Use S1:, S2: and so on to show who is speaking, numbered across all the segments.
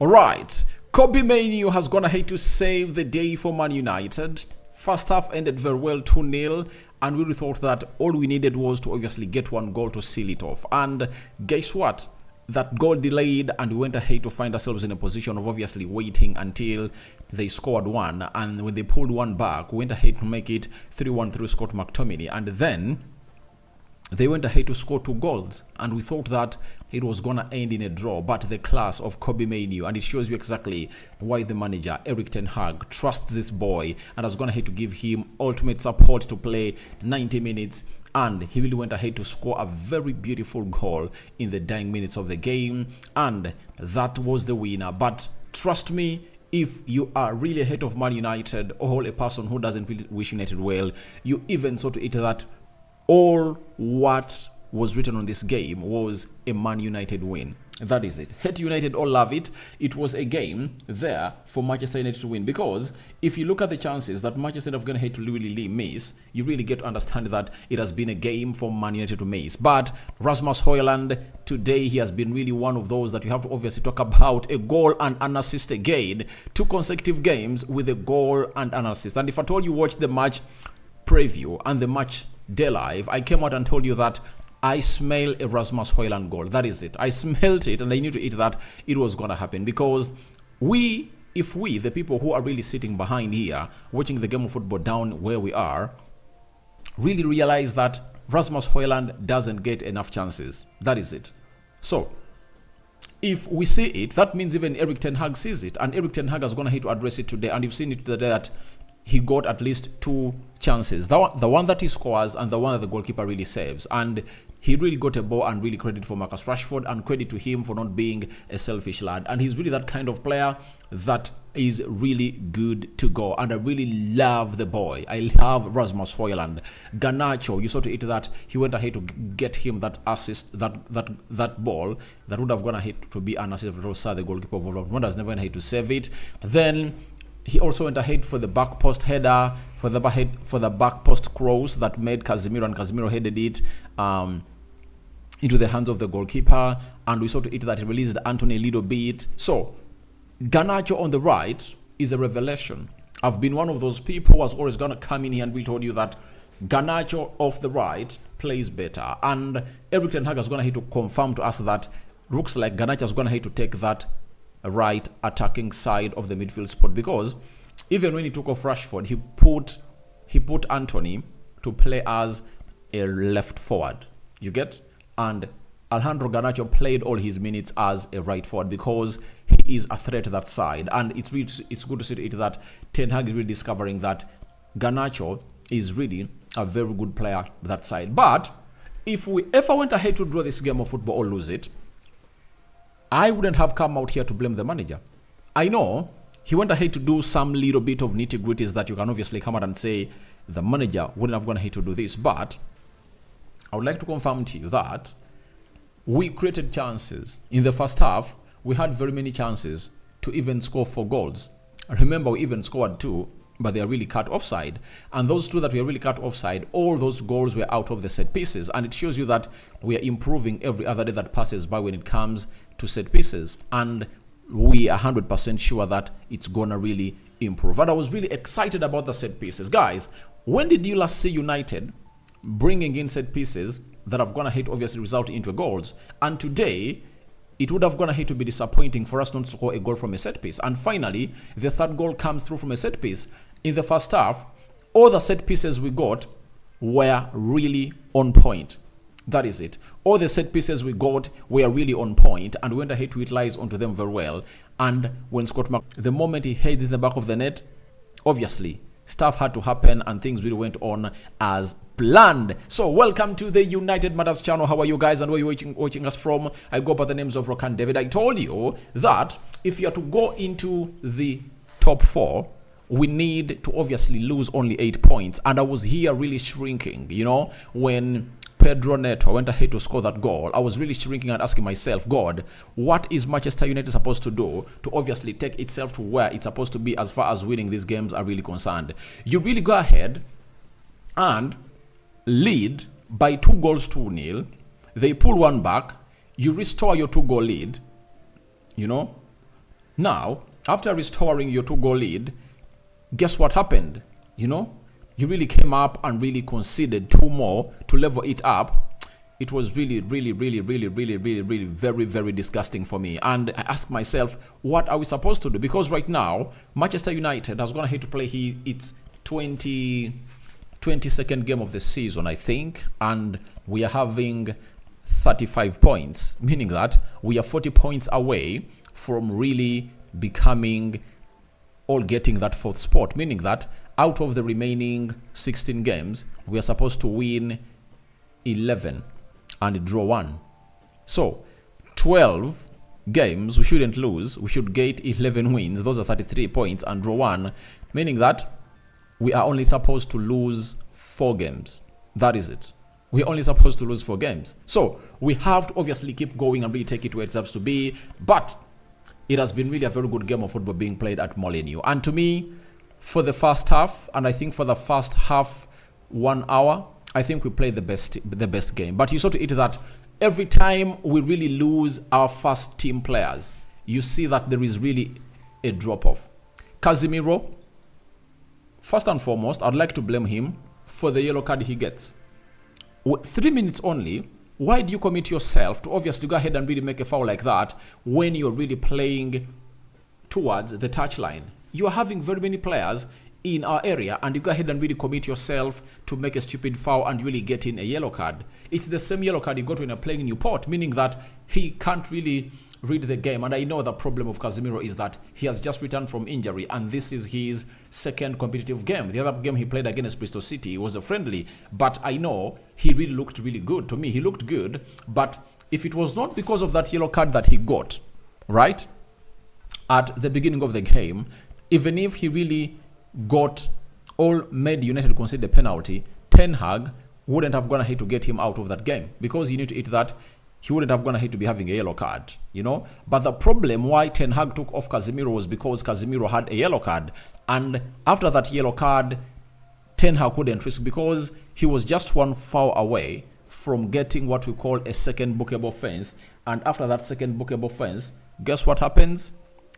S1: Alright, Kobbie Maino has gone ahead to save the day for Man United. First half ended very well, 2-0, and we really thought that all we needed was to obviously get one goal to seal it off. And guess what? That goal delayed, and we went ahead to find ourselves in a position of obviously waiting until they scored one. And when they pulled one back, we went ahead to make it 3-1 through Scott McTominay. And then they went ahead to score 2 goals, and we thought that it was going to end in a draw. But the class of Kobbie Maino, and it shows you exactly why the manager, Ten Hag, trusts this boy and has gone ahead to give him ultimate support to play 90 minutes. And he really went ahead to score a very beautiful goal in the dying minutes of the game, and that was the winner. But trust me, if you are really ahead of Man United, or a person who doesn't really wish United well, you even saw to it that all what was written on this game was a Man United win. That is it. Hate United or love it, it was a game there for Manchester United to win. Because if you look at the chances that Manchester United are going to hate to really miss, you really get to understand that it has been a game for Man United to miss. But Rasmus Højlund, today he has been really one of those that you have to obviously talk about. A goal and an assist again. 2 consecutive games with a goal and an assist. And if at all you watched the match preview and the match day live, I came out and told you that I smell a Rasmus Højlund goal. That is it. I smelled it, and I knew to it that it was going to happen. Because if we, the people who are really sitting behind here, watching the game of football down where we are, really realize that Rasmus Højlund doesn't get enough chances. That is it. So, if we see it, that means even Ten Hag sees it. And Ten Hag has gone ahead to address it today. And you've seen it today that he got at least 2 chances. The one that he scores and the one that the goalkeeper really saves. And he really got a ball, and really credit for Marcus Rashford, and credit to him for not being a selfish lad. And he's really that kind of player that is really good to go. And I really love the boy. I love Rasmus Højlund. Garnacho, you saw to it that he went ahead to get him that assist, that ball that would have gone ahead to be an assist for Rosa, the goalkeeper of Wolverhampton, has never went ahead to save it. Then he also went ahead for the back post header, for the back post cross that made Casemiro, and Casemiro headed it into the hands of the goalkeeper. And we saw to it that he released Antony a little bit. So Garnacho on the right is a revelation. I've been one of those people who has always gonna come in here and we told you that Garnacho off the right plays better. And Ten Hag has gone ahead to confirm to us that looks like Garnacho has gone ahead to take that right attacking side of the midfield spot, because even when he took off Rashford, he put Antony to play as a left forward. You get? And Alejandro Garnacho played all his minutes as a right forward, because he is a threat to that side. And it's good to see it that Ten Hag is really discovering that Garnacho is really a very good player that side. But if we ever went ahead to draw this game of football or lose it, I wouldn't have come out here to blame the manager. I know he went ahead to do some little bit of nitty-gritties that you can obviously come out and say the manager wouldn't have gone ahead to do this. But I would like to confirm to you that we created chances. In the first half, we had very many chances to even score 4 goals. Remember, we even scored 2, but they are really cut offside. And those 2 that were really cut offside, all those goals were out of the set pieces. And it shows you that we are improving every other day that passes by when it comes to set pieces. And we are 100% sure that it's gonna really improve. And I was really excited about the set pieces. Guys, when did you last see United bringing in set pieces that have gone ahead to obviously result into goals? And today, it would have gone ahead to be disappointing for us not to score a goal from a set piece. And finally, the 3rd goal comes through from a set piece. In the first half, all the set pieces we got were really on point. That is it. All the set pieces we got were really on point, and we went ahead to utilize onto them very well. And when the moment he heads in the back of the net, obviously stuff had to happen and things really went on as planned. So welcome to the United Matters channel. How are you guys, and where are you watching us from? I go by the names of Rock and David. I told you that if you are to go into the top 4, we need to obviously lose only 8 points. And I was here really shrinking, you know, when Pedro Neto went ahead to score that goal. I was really shrinking and asking myself, God, what is Manchester United supposed to do to obviously take itself to where it's supposed to be as far as winning these games are really concerned? You really go ahead and lead by 2 goals to 0. They pull one back. You restore your 2-goal lead, you know. Now, after restoring your 2-goal lead, guess what happened? You really came up and really conceded 2 more to level it up. It was really, very, very disgusting for me. And I asked myself, what are we supposed to do? Because right now, Manchester United has gone ahead to play its 22nd game of the season, I think. And we are having 35 points, meaning that we are 40 points away from really becoming or getting that 4th spot. Meaning that out of the remaining 16 games, we are supposed to win 11. And draw 1. So 12 games we shouldn't lose. We should get 11 wins. Those are 33 points and draw 1, meaning that we are only supposed to lose 4 games. That is it. We're only supposed to lose 4 games. So we have to obviously keep going and really take it where it deserves to be. But it has been really a very good game of football being played at Mainoo. And to me, for the first half, and I think for the first half 1 hour, I think we played the best game. But you saw to it that every time we really lose our first team players, you see that there is really a drop-off. Casemiro, first and foremost, I'd like to blame him for the yellow card he gets. 3 minutes only. Why do you commit yourself to obviously go ahead and really make a foul like that when you're really playing towards the touchline? You are having very many players in our area, and you go ahead and really commit yourself to make a stupid foul and really get in a yellow card. It's the same yellow card you got when you're playing Newport, meaning that he can't really read the game. And I know the problem of Casemiro is that he has just returned from injury, and this is his 2nd competitive game. The other game he played against Bristol City was a friendly, but I know he really looked really good. To me, he looked good, but if it was not because of that yellow card that he got, right, at the beginning of the game, even if he really made United concede the penalty, Ten Hag wouldn't have gone ahead to get him out of that game, because you need to eat that. He wouldn't have gone ahead to be having a yellow card, But the problem why Ten Hag took off Casemiro was because Casemiro had a yellow card. And after that yellow card, Ten Hag couldn't risk, because he was just 1 foul away from getting what we call a second bookable offense. And after that second bookable offense, guess what happens?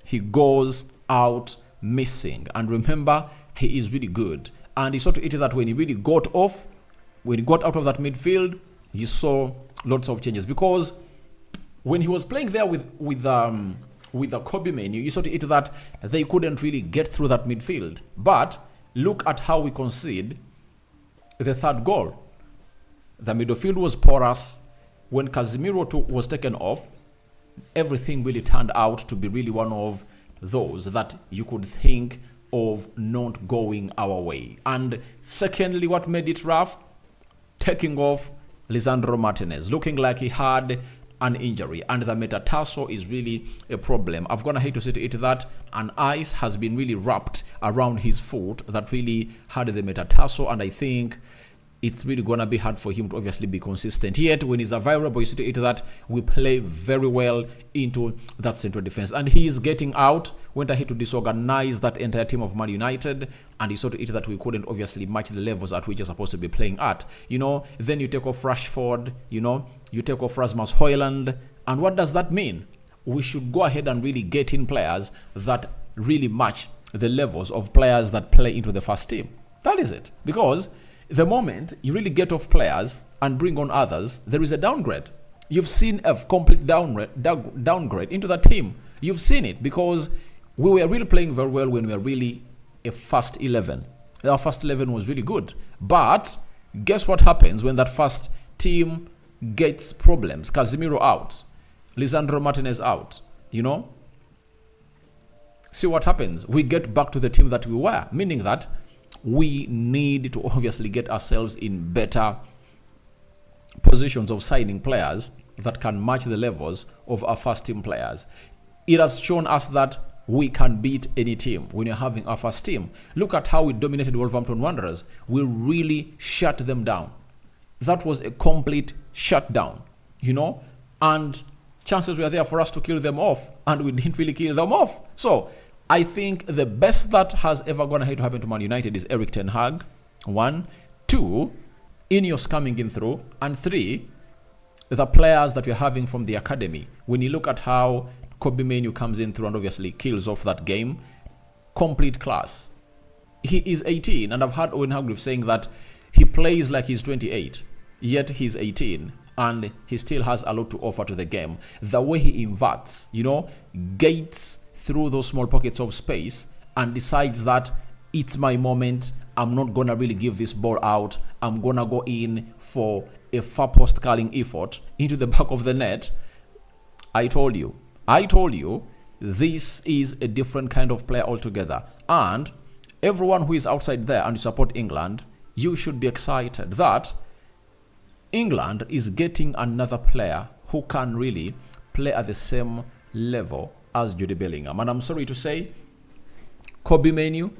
S1: He goes out missing. And remember, he is really good. And he saw to it that when he really got out of that midfield, you saw lots of changes. Because when he was playing there with the Kobbie Maino, you saw to it that they couldn't really get through that midfield. But look at how we concede the 3rd goal. The midfield was porous. When Casemiro was taken off, everything really turned out to be really one of those that you could think of not going our way. And secondly, what made it rough? Taking off Lisandro Martinez, looking like he had an injury, and the metatarsal is really a problem. I've gone ahead to say to it that an ice has been really wrapped around his foot that really had the metatarsal, and I think it's really going to be hard for him to obviously be consistent. Yet, when he's available, you see to it that we play very well into that central defense. And he is getting out, went ahead to disorganize that entire team of Man United, and he saw to it that we couldn't obviously match the levels at which you're supposed to be playing at. Then you take off Rashford, you take off Rasmus Højlund, and what does that mean? We should go ahead and really get in players that really match the levels of players that play into the first team. That is it. Because the moment you really get off players and bring on others, there is a downgrade. You've seen a complete downgrade into the team. You've seen it, because we were really playing very well when we were really a first 11. Our first 11 was really good. But guess what happens when that first team gets problems? Casemiro out, Lisandro Martinez out, See what happens? We get back to the team that we were, meaning that we need to obviously get ourselves in better positions of signing players that can match the levels of our first team players. It has shown us that we can beat any team when you're having our first team. Look at how we dominated Wolverhampton Wanderers. We really shut them down. That was a complete shutdown, and chances were there for us to kill them off, and we didn't really kill them off. So I think the best that has ever gone ahead to happen to Man United is Eric Ten Hag. 1, 2, Ineos coming in through, and 3, the players that we're having from the academy. When you look at how Kobbie Maino comes in through and obviously kills off that game. Complete class. He is 18, and I've heard Owen Hargreaves saying that he plays like he's 28, yet he's 18, and he still has a lot to offer to the game. The way he inverts, gates through those small pockets of space and decides that it's my moment. I'm not going to really give this ball out. I'm going to go in for a far post curling effort into the back of the net. I told you, this is a different kind of player altogether. And everyone who is outside there and you support England, you should be excited that England is getting another player who can really play at the same level as Jude Bellingham. And I'm sorry to say, Kobbie Maino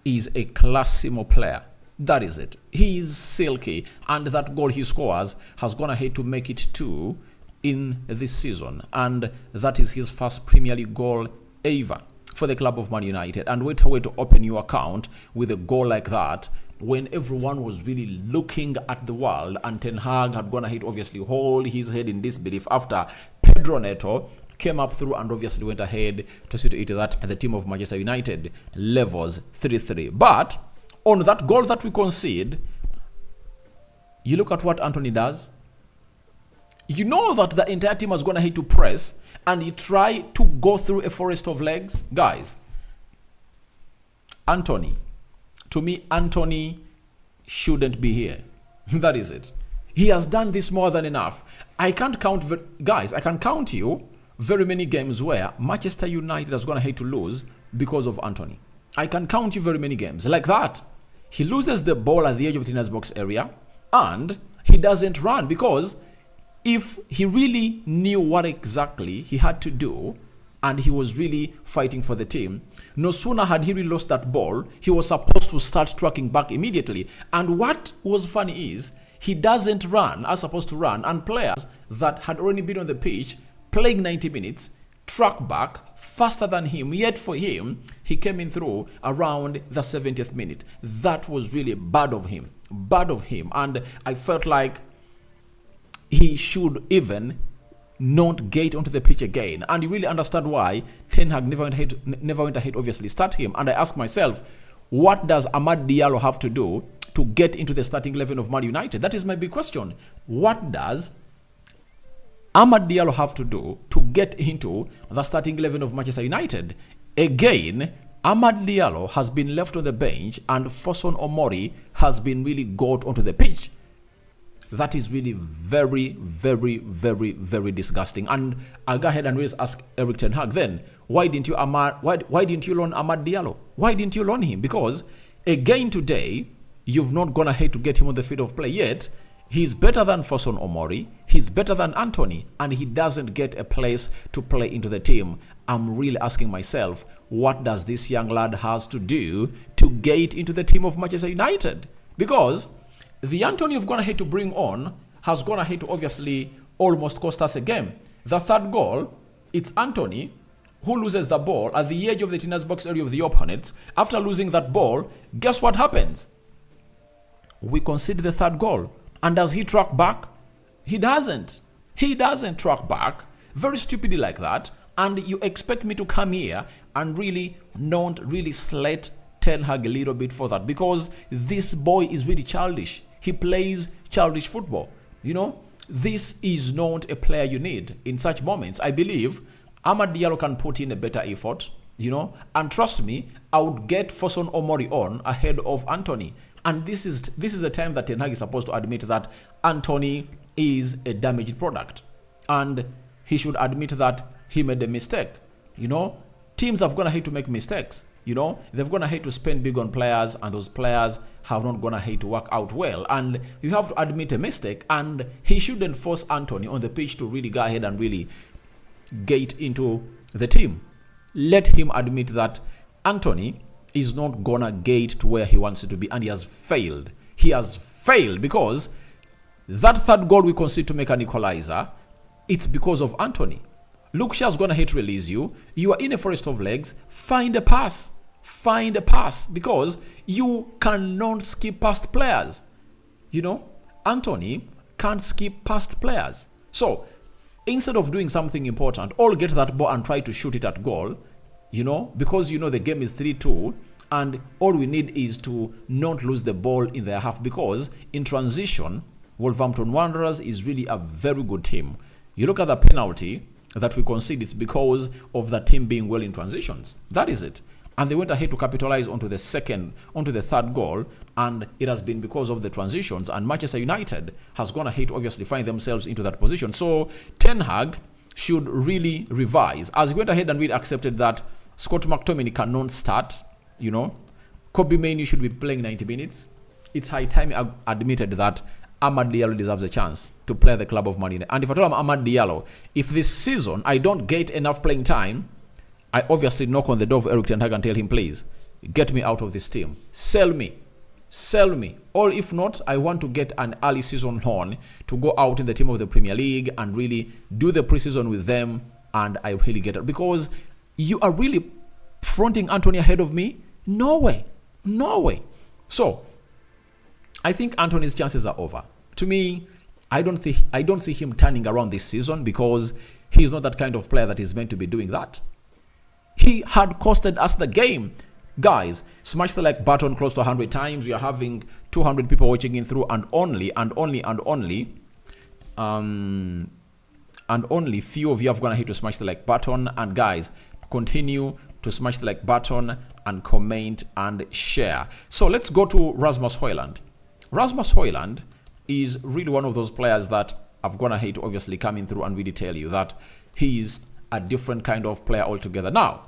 S1: is a classimo player. That is it. He's silky, and that goal he scores has gone ahead to make it 2 in this season, and that is his first Premier League goal ever for the club of Man United. And wait a way to open your account with a goal like that when everyone was really looking at the world, and Ten Hag had gone ahead obviously hold his head in disbelief after Pedro Neto came up through and obviously went ahead to see to it that the team of Manchester United levels 3-3. But on that goal that we concede, you look at what Antony does. You know that the entire team was going ahead to press, and he tried to go through a forest of legs. Guys, Antony, to me, Antony shouldn't be here. That is it. He has done this more than enough. I can't count, guys, I can count you very many games where Manchester United has gone ahead to lose because of Antony. I can count you very many games like that. He loses the ball at the edge of Tina's box area and he doesn't run, because if he really knew what exactly he had to do and he was really fighting for the team, no sooner had he really lost that ball, he was supposed to start tracking back immediately. And what was funny is he doesn't run as supposed to run, and players that had already been on the pitch playing 90 minutes track back faster than him, yet for him, he came in through around the 70th minute. That was really bad of him, and I felt like he should even not get onto the pitch again. And you really understand why Ten Hag never went ahead obviously start him. And I ask myself, what does Amad Diallo have to do to get into the starting 11 of Man United? That is my big question. What does Amad Diallo have to do to get into the starting 11 of Manchester United? Again, Amad Diallo has been left on the bench and Fosun Omori has been really got onto the pitch. That is really very, very, very, very disgusting. And I'll go ahead and really ask Eric Ten Hag then, why didn't you loan Amad Diallo? Why didn't you loan him? Because again today, you've not gone ahead to get him on the field of play yet. He's better than Fosun Omori, he's better than Antony, and he doesn't get a place to play into the team. I'm really asking myself, what does this young lad has to do to get into the team of Manchester United? Because the Antony you've gone ahead to bring on has gone ahead to obviously almost cost us a game. The third goal, it's Antony who loses the ball at the edge of the Tina's box area of the opponents. After losing that ball, guess what happens? We concede the third goal. And does he track back? He doesn't. He doesn't track back. Very stupidly like that. And you expect me to come here and really not really slate Ten Hag a little bit for that, because this boy is really childish. He plays childish football. This is not a player you need in such moments. I believe Amad Diallo can put in a better effort, and trust me, I would get Fosun Omori on ahead of Antony. And this is the time that Ten Hag is supposed to admit that Antony is a damaged product, and he should admit that he made a mistake. Teams have gone ahead to make mistakes. They've gone ahead to spend big on players, and those players have not gone ahead to work out well. And you have to admit a mistake, and he shouldn't force Antony on the pitch to really go ahead and really get into the team. Let him admit that Antony is not gonna get to where he wants it to be, and he has failed. He has failed because that third goal we concede to make an equalizer, it's because of Antony. Luke Shaw's gonna hate release you. You are in a forest of legs. Find a pass. Find a pass, because you cannot skip past players. Antony can't skip past players. So instead of doing something important, all get that ball and try to shoot it at goal, because the game is 3-2, and all we need is to not lose the ball in their half, because in transition, Wolverhampton Wanderers is really a very good team. You look at the penalty that we concede, it's because of the team being well in transitions. That is it. And they went ahead to capitalize onto the third goal, and it has been because of the transitions, and Manchester United has gone ahead to obviously find themselves into that position. So Ten Hag should really revise, as he went ahead and really accepted that Scott McTominay cannot start. Kobbie Maino should be playing 90 minutes. It's high time he admitted that Amad Diallo deserves a chance to play the club of Man United. And if I tell him, Amad Diallo, if this season I don't get enough playing time, I obviously knock on the door of Eric Ten Hag and tell him, please, get me out of this team. Sell me. Or if not, I want to get an early season loan to go out in the team of the Premier League and really do the preseason with them, and I really get it. Because you are really fronting Antony ahead of me? No way. So, I think Antony's chances are over. To me, I don't see him turning around this season, because he's not that kind of player that is meant to be doing that. He had costed us the game. Guys, smash the like button close to 100 times. We are having 200 people watching in through, and only few of you have gonna hit to smash the like button. And guys, continue to smash the like button and comment and share. So let's go to Rasmus Højlund. Rasmus Højlund is really one of those players that I've gonna hate to obviously coming through and really tell you that he's a different kind of player altogether. Now,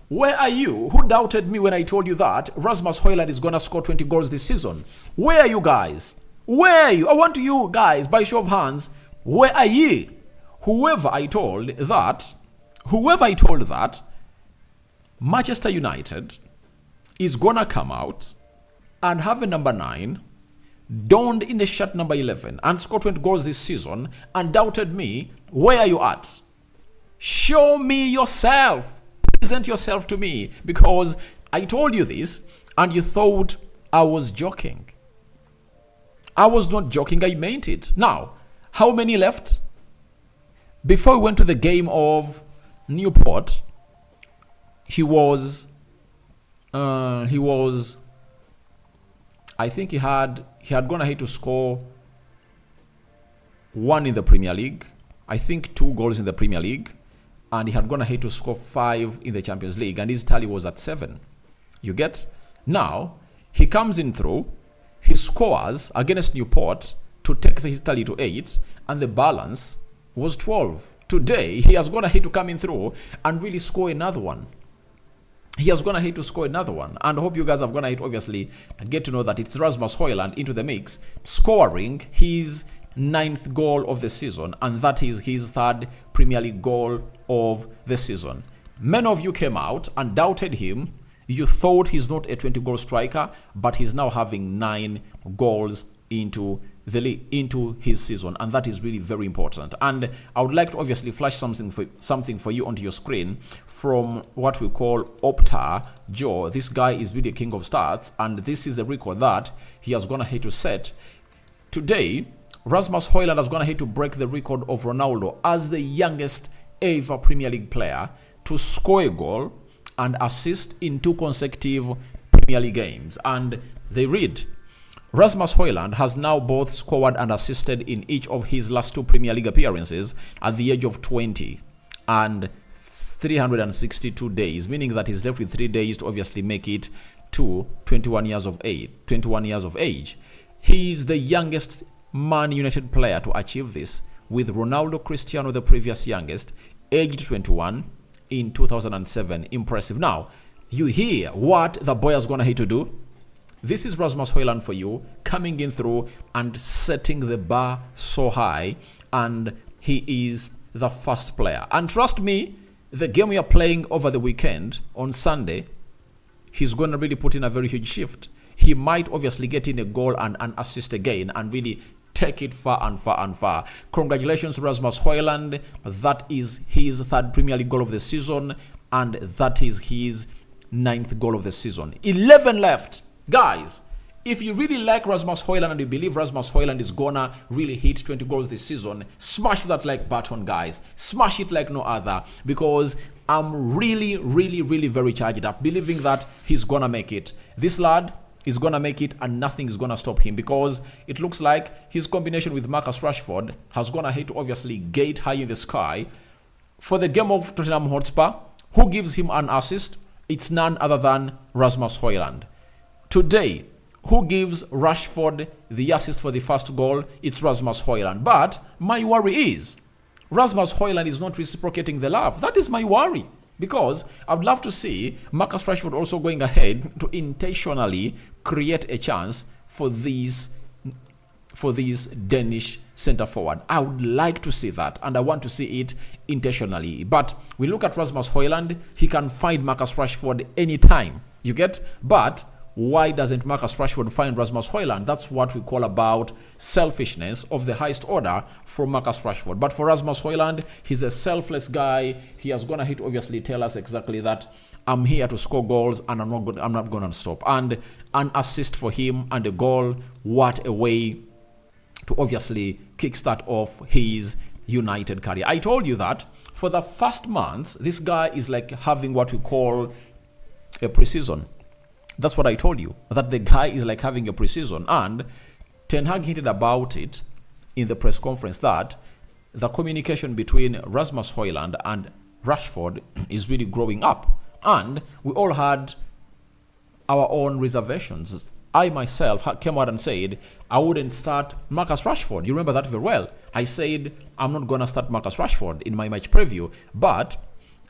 S1: where are you who doubted me when I told you that Rasmus Højlund is gonna score 20 goals this season? Where are you guys? Where are you? I want you guys, by show of hands, where are you? Whoever I told that Manchester United is gonna come out and have a number 9 donned in the shirt number 11 and score 20 goals this season, and doubted me, where are you at? Show me yourself. Present yourself to me, because I told you this and you thought I was joking. I was not joking, I meant it. Now, how many left? Before we went to the game of Newport, he was I think he had gone ahead to score 1 in the Premier League, I think 2 goals in the Premier League, and he had gone ahead to score 5 in the Champions League, and his tally was at 7. You get? Now, he comes in through, he scores against Newport to take his tally to 8, and the balance was 12. Today, he has gone ahead to come in through and really score another one. And I hope you guys have gone ahead, obviously, get to know that it's Rasmus Højlund into the mix, scoring his 9th goal of the season, and that is his 3rd Premier League goal of the season. Many of you came out and doubted him. You thought he's not a 20-goal striker, but he's now having 9 goals into his season, and that is really very important. And I would like to obviously flash something for you onto your screen from what we call Opta Joe. This guy is really a king of stats, and this is a record that he has gone ahead to set. Today, Rasmus Højlund has gone ahead to break the record of Ronaldo as the youngest ever Premier League player to score a goal and assist in 2 consecutive Premier League games. And they read, Rasmus Højlund has now both scored and assisted in each of his last 2 Premier League appearances at the age of 20 and 362 days, meaning that he's left with 3 days to obviously make it to 21 years of age. He is the youngest Man United player to achieve this, with Ronaldo Cristiano the previous youngest, aged 21 in 2007. Impressive. Now, you hear what the boy has gone ahead to do? This is Rasmus Højlund for you, coming in through and setting the bar so high, and he is the first player. And trust me, the game we are playing over the weekend on Sunday, he's going to really put in a very huge shift. He might obviously get in a goal and an assist again and really take it far and far and far. Congratulations to Rasmus Højlund. That is his 3rd Premier League goal of the season, and that is his 9th goal of the season. 11 left. Guys, If you really like Rasmus Højlund and you believe Rasmus Højlund is gonna really hit 20 goals this season, smash that like button, guys. Smash it like no other, because I'm really, really, really very charged up, believing that he's gonna make it. This lad is gonna make it, and nothing is gonna stop him, because it looks like his combination with Marcus Rashford has gonna hit obviously gate high in the sky. For the game of Tottenham Hotspur, who gives him an assist? It's none other than Rasmus Højlund. Today, who gives Rashford the assist for the first goal? It's Rasmus Højlund. But my worry is Rasmus Højlund is not reciprocating the love. That is my worry, because I'd love to see Marcus Rashford also going ahead to intentionally create a chance for these Danish centre forward. I would like to see that, and I want to see it intentionally. But we look at Rasmus Højlund, he can find Marcus Rashford anytime. You get? But why doesn't Marcus Rashford find Rasmus Højlund? That's what we call about selfishness of the highest order for Marcus Rashford. But for Rasmus Højlund, he's a selfless guy. He has gonna hit obviously tell us exactly that I'm here to score goals, and I'm not gonna stop. And an assist for him and a goal. What a way to obviously kickstart off his United career. I told you that for the first months, this guy is like having what we call a pre-season. That's what I told you, that the guy is like having a pre-season. And Ten Hag hinted about it in the press conference that the communication between Rasmus Højlund and Rashford is really growing up. And we all had our own reservations. I myself came out and said I wouldn't start Marcus Rashford. You remember that very well. I said I'm not going to start Marcus Rashford in my match preview. But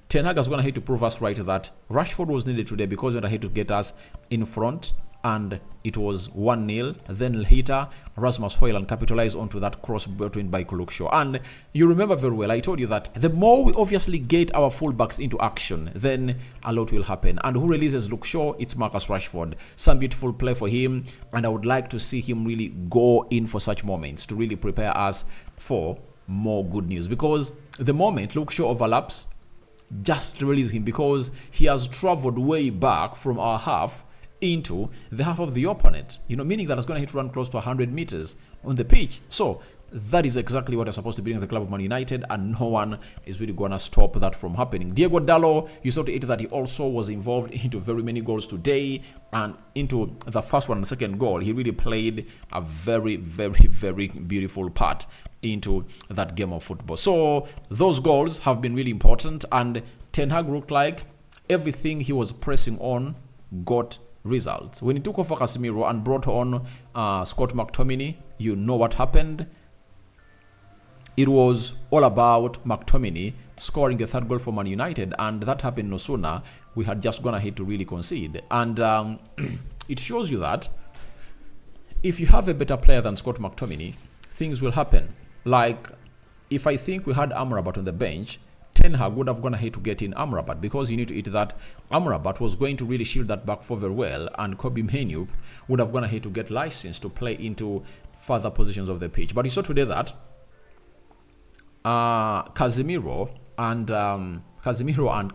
S1: Ten Hag is going to have to prove us right that Rashford was needed today, because he had to get us in front, and it was 1-0. Then later, Rasmus Højlund capitalized onto that cross between by Luke Shaw. And you remember very well, I told you that the more we obviously get our fullbacks into action, then a lot will happen. And who releases Luke Shaw? It's Marcus Rashford. Some beautiful play for him, and I would like to see him really go in for such moments to really prepare us for more good news. Because the moment Luke Shaw overlaps, just release him, because he has traveled way back from our half into the half of the opponent, meaning that it's going to run close to 100 meters on the pitch. So that is exactly what is supposed to be in the club of Man United, and no one is really going to stop that from happening. Diego Dalot, you saw to it that he also was involved into very many goals today, and into the first one and second goal, he really played a very, very, very beautiful part into that game of football. So those goals have been really important, and Ten Hag looked like everything he was pressing on got results. When he took over Casemiro and brought on Scott McTominay, you know what happened. It was all about McTominay scoring the third goal for Man United, and that happened no sooner. We had just gone ahead to really concede. And it shows you that if you have a better player than Scott McTominay, things will happen. Like, if I think we had Amrabat on the bench, Ten Hag would have gone ahead to get in Amrabat, because you need to eat that Amrabat was going to really shield that back four very well, and Kobbie Maino would have gone ahead to get license to play into further positions of the pitch. But you saw today that Casemiro and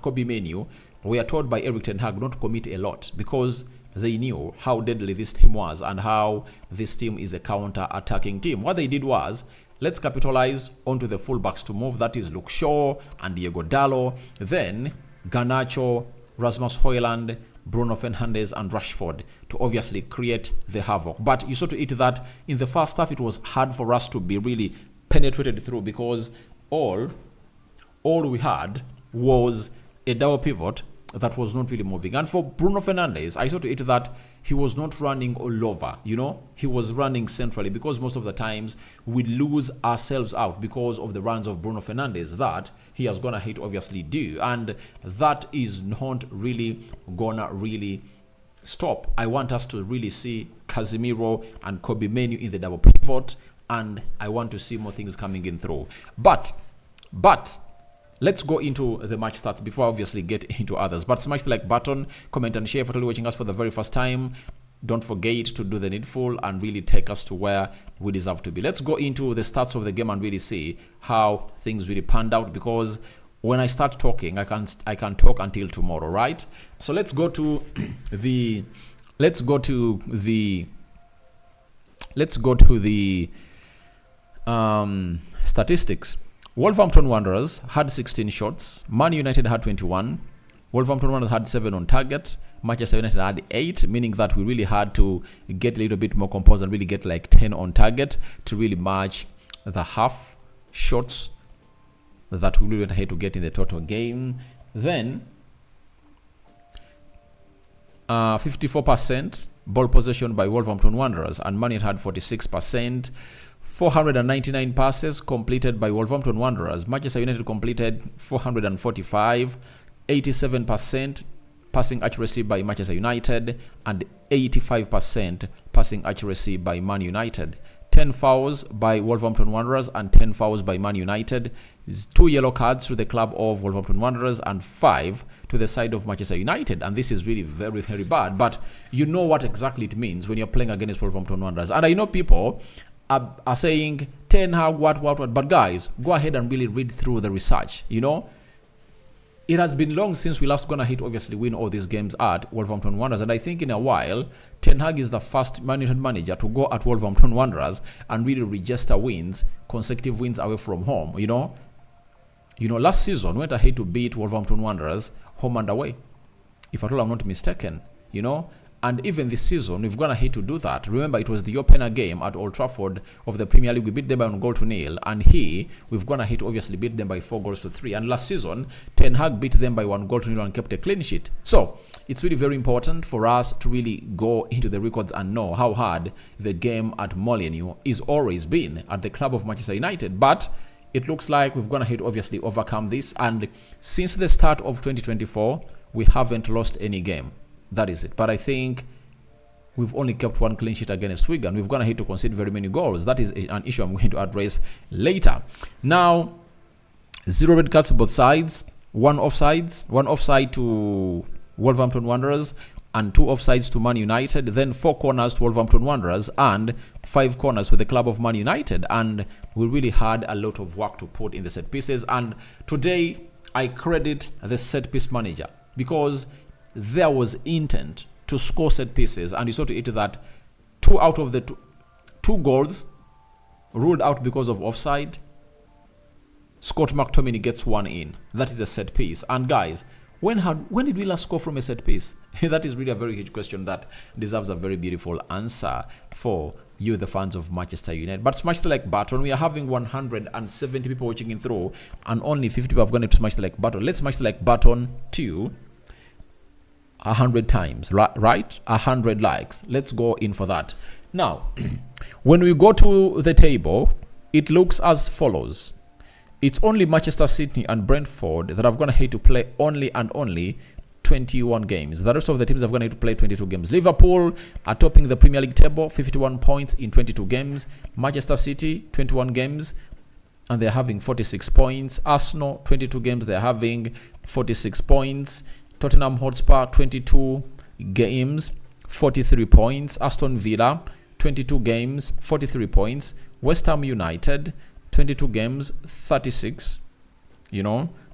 S1: Kobbie Maino were told by Erik Ten Hag not to commit a lot, because they knew how deadly this team was and how this team is a counter-attacking team. What they did was, let's capitalize onto the fullbacks to move. That is Luke Shaw and Diego Dalot. Then Garnacho, Rasmus Højlund, Bruno Fernandes and Rashford to obviously create the havoc. But you saw to it that in the first half it was hard for us to be really penetrated through, because all we had was a double pivot that was not really moving. And for Bruno Fernandes, I saw to it that he was not running all over, he was running centrally, because most of the times we lose ourselves out because of the runs of Bruno Fernandes that he has gonna hit obviously do, and that is not really gonna really stop. I want us to really see Casemiro and Kobbie Maino in the double pivot, and I want to see more things coming in through. But let's go into the match stats before I obviously get into others. But smash the like button, comment and share if you're watching us for the very first time. Don't forget to do the needful and really take us to where we deserve to be. Let's go into the stats of the game and really see how things really panned out, because when I start talking, I can talk until tomorrow, right? So let's go to the let's go to the statistics. Wolverhampton Wanderers had 16 shots. Man United had 21. Wolverhampton Wanderers had 7 on target. Manchester United had 8, meaning that we really had to get a little bit more composed and really get like 10 on target to really match the half shots that we really had to get in the total game. Then 54% ball possession by Wolverhampton Wanderers, and Man United had 46%. 499 passes completed by Wolverhampton Wanderers. Manchester United completed 445. 87% passing accuracy by Manchester United, and 85% passing accuracy by Man United. 10 fouls by Wolverhampton Wanderers and 10 fouls by Man United. 2 yellow cards to the club of Wolverhampton Wanderers and 5 to the side of Manchester United. And this is really very, very bad. But you know what exactly it means when you're playing against Wolverhampton Wanderers. And I know people are saying, Ten Hag, what. But guys, go ahead and really read through the research, you know. It has been long since we last gonna hit, obviously, win all these games at Wolverhampton Wanderers. And I think in a while, Ten Hag is the first Man United manager to go at Wolverhampton Wanderers and really register wins, consecutive wins away from home, you know. Last season, we went ahead to beat Wolverhampton Wanderers home and away, if at all I'm not mistaken, you know. And even this season, we've gone ahead to do that. Remember, it was the opener game at Old Trafford of the Premier League. We beat them by 1-0. And we've gone ahead to obviously beat them by 4-3. And last season, Ten Hag beat them by 1-0 and kept a clean sheet. So, it's really very important for us to really go into the records and know how hard the game at Mainoo is always been at the club of Manchester United. But it looks like we've gone ahead to obviously overcome this. And since the start of 2024, we haven't lost any game. That is it. But I think we've only kept 1 clean sheet against Wigan. We've gone ahead to concede very many goals. That is an issue I'm going to address later. Now, 0 red cards to both sides, 1 offside to Wolverhampton Wanderers, and 2 offsides to Man United. Then 4 corners to Wolverhampton Wanderers and 5 corners for the club of Man United. And we really had a lot of work to put in the set pieces. And today, I credit the set piece manager because there was intent to score set pieces, and you saw to it that 2 out of the 2 goals ruled out because of offside. Scott McTominay gets 1 in. That is a set piece. And guys, when did we last score from a set piece? That is really a very huge question that deserves a very beautiful answer for you, the fans of Manchester United. But smash the like button. We are having 170 people watching in through, and only 50 people have gone to smash the like button. Let's smash the like button to 100 times, right? 100 likes. Let's go in for that. Now, when we go to the table, it looks as follows. It's only Manchester City and Brentford that have gone ahead to play only 21 games. The rest of the teams have gone ahead to play 22 games. Liverpool are topping the Premier League table, 51 points in 22 games. Manchester City, 21 games, and they're having 46 points. Arsenal, 22 games, they're having 46 points. Tottenham Hotspur, 22 games, 43 points. Aston Villa, 22 games, 43 points. West Ham United, 22 games, 36,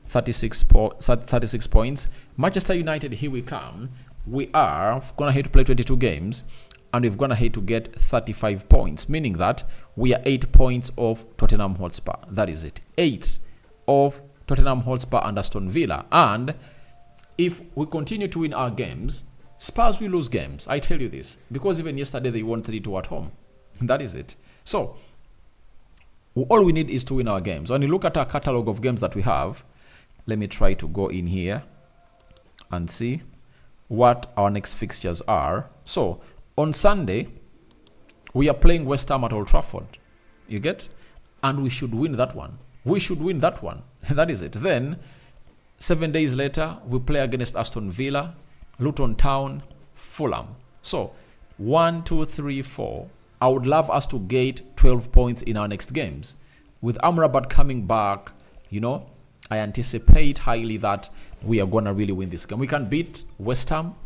S1: 36 points. Manchester United, here we come. We are going ahead to play 22 games, and we've gone ahead to get 35 points, meaning that we are 8 points off Tottenham Hotspur. That is it. 8 of Tottenham Hotspur and Aston Villa. And if we continue to win our games, Spurs will lose games. I tell you this. Because even yesterday they won 3-2 at home. That is it. So, all we need is to win our games. When you look at our catalogue of games that we have, let me try to go in here and see what our next fixtures are. So, on Sunday, we are playing West Ham at Old Trafford. You get? And we should win that one. That is it. Then, 7 days later, we play against Aston Villa, Luton Town, Fulham. So, 1, 2, 3, 4. I would love us to get 12 points in our next games. With Amrabat coming back, I anticipate highly that we are going to really win this game. We can beat West Ham,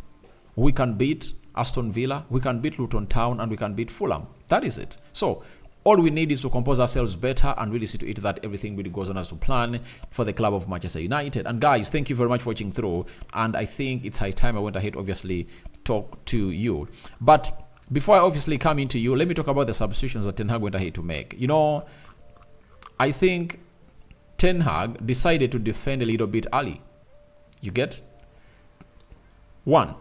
S1: we can beat Aston Villa, we can beat Luton Town, and we can beat Fulham. That is it. So, all we need is to compose ourselves better and really see to it that everything really goes on as to plan for the club of Manchester United. And guys, thank you very much for watching through. And I think it's high time I went ahead, obviously, talk to you. But before I obviously come into you, let me talk about the substitutions that Ten Hag went ahead to make. You know, I think Ten Hag decided to defend a little bit early. You get? One,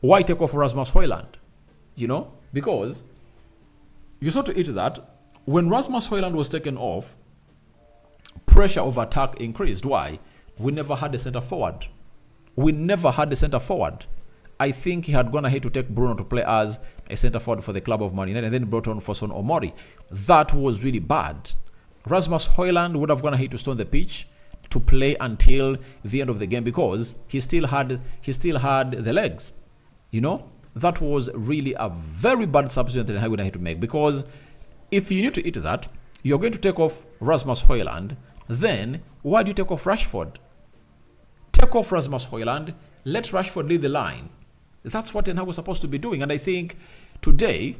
S1: why take off Rasmus Højlund? You know, because you saw to it that when Rasmus Højlund was taken off, pressure of attack increased. Why? We never had a center forward. We never had a center forward. I think he had gone ahead to take Bruno to play as a center forward for the club of Man United and then brought on Fosun Omori. That was really bad. Rasmus Højlund would have gone ahead to stay on the pitch to play until the end of the game because he still had the legs. You know, that was really a very bad substitution that I would have to make, because if you need to eat that, you're going to take off Rasmus Højlund. Then why do you take off Rashford? Take off Rasmus Højlund, let Rashford lead the line. That's what Ten Hag was supposed to be doing, and I think today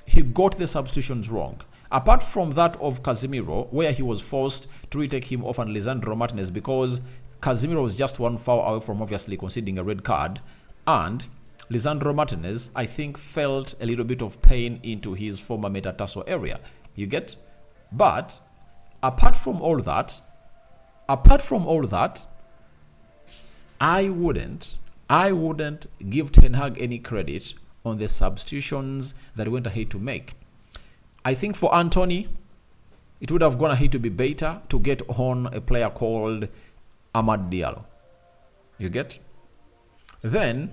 S1: he got the substitutions wrong. Apart from that of Casemiro, where he was forced to retake him off and Lisandro Martinez because Casemiro was just one foul away from obviously conceding a red card, and Lisandro Martinez, I think, felt a little bit of pain into his former metatarsal area. You get? But apart from all that, I wouldn't give Ten Hag any credit on the substitutions that he went ahead to make. I think for Antony, it would have gone ahead to be better to get on a player called Amad Diallo. You get? Then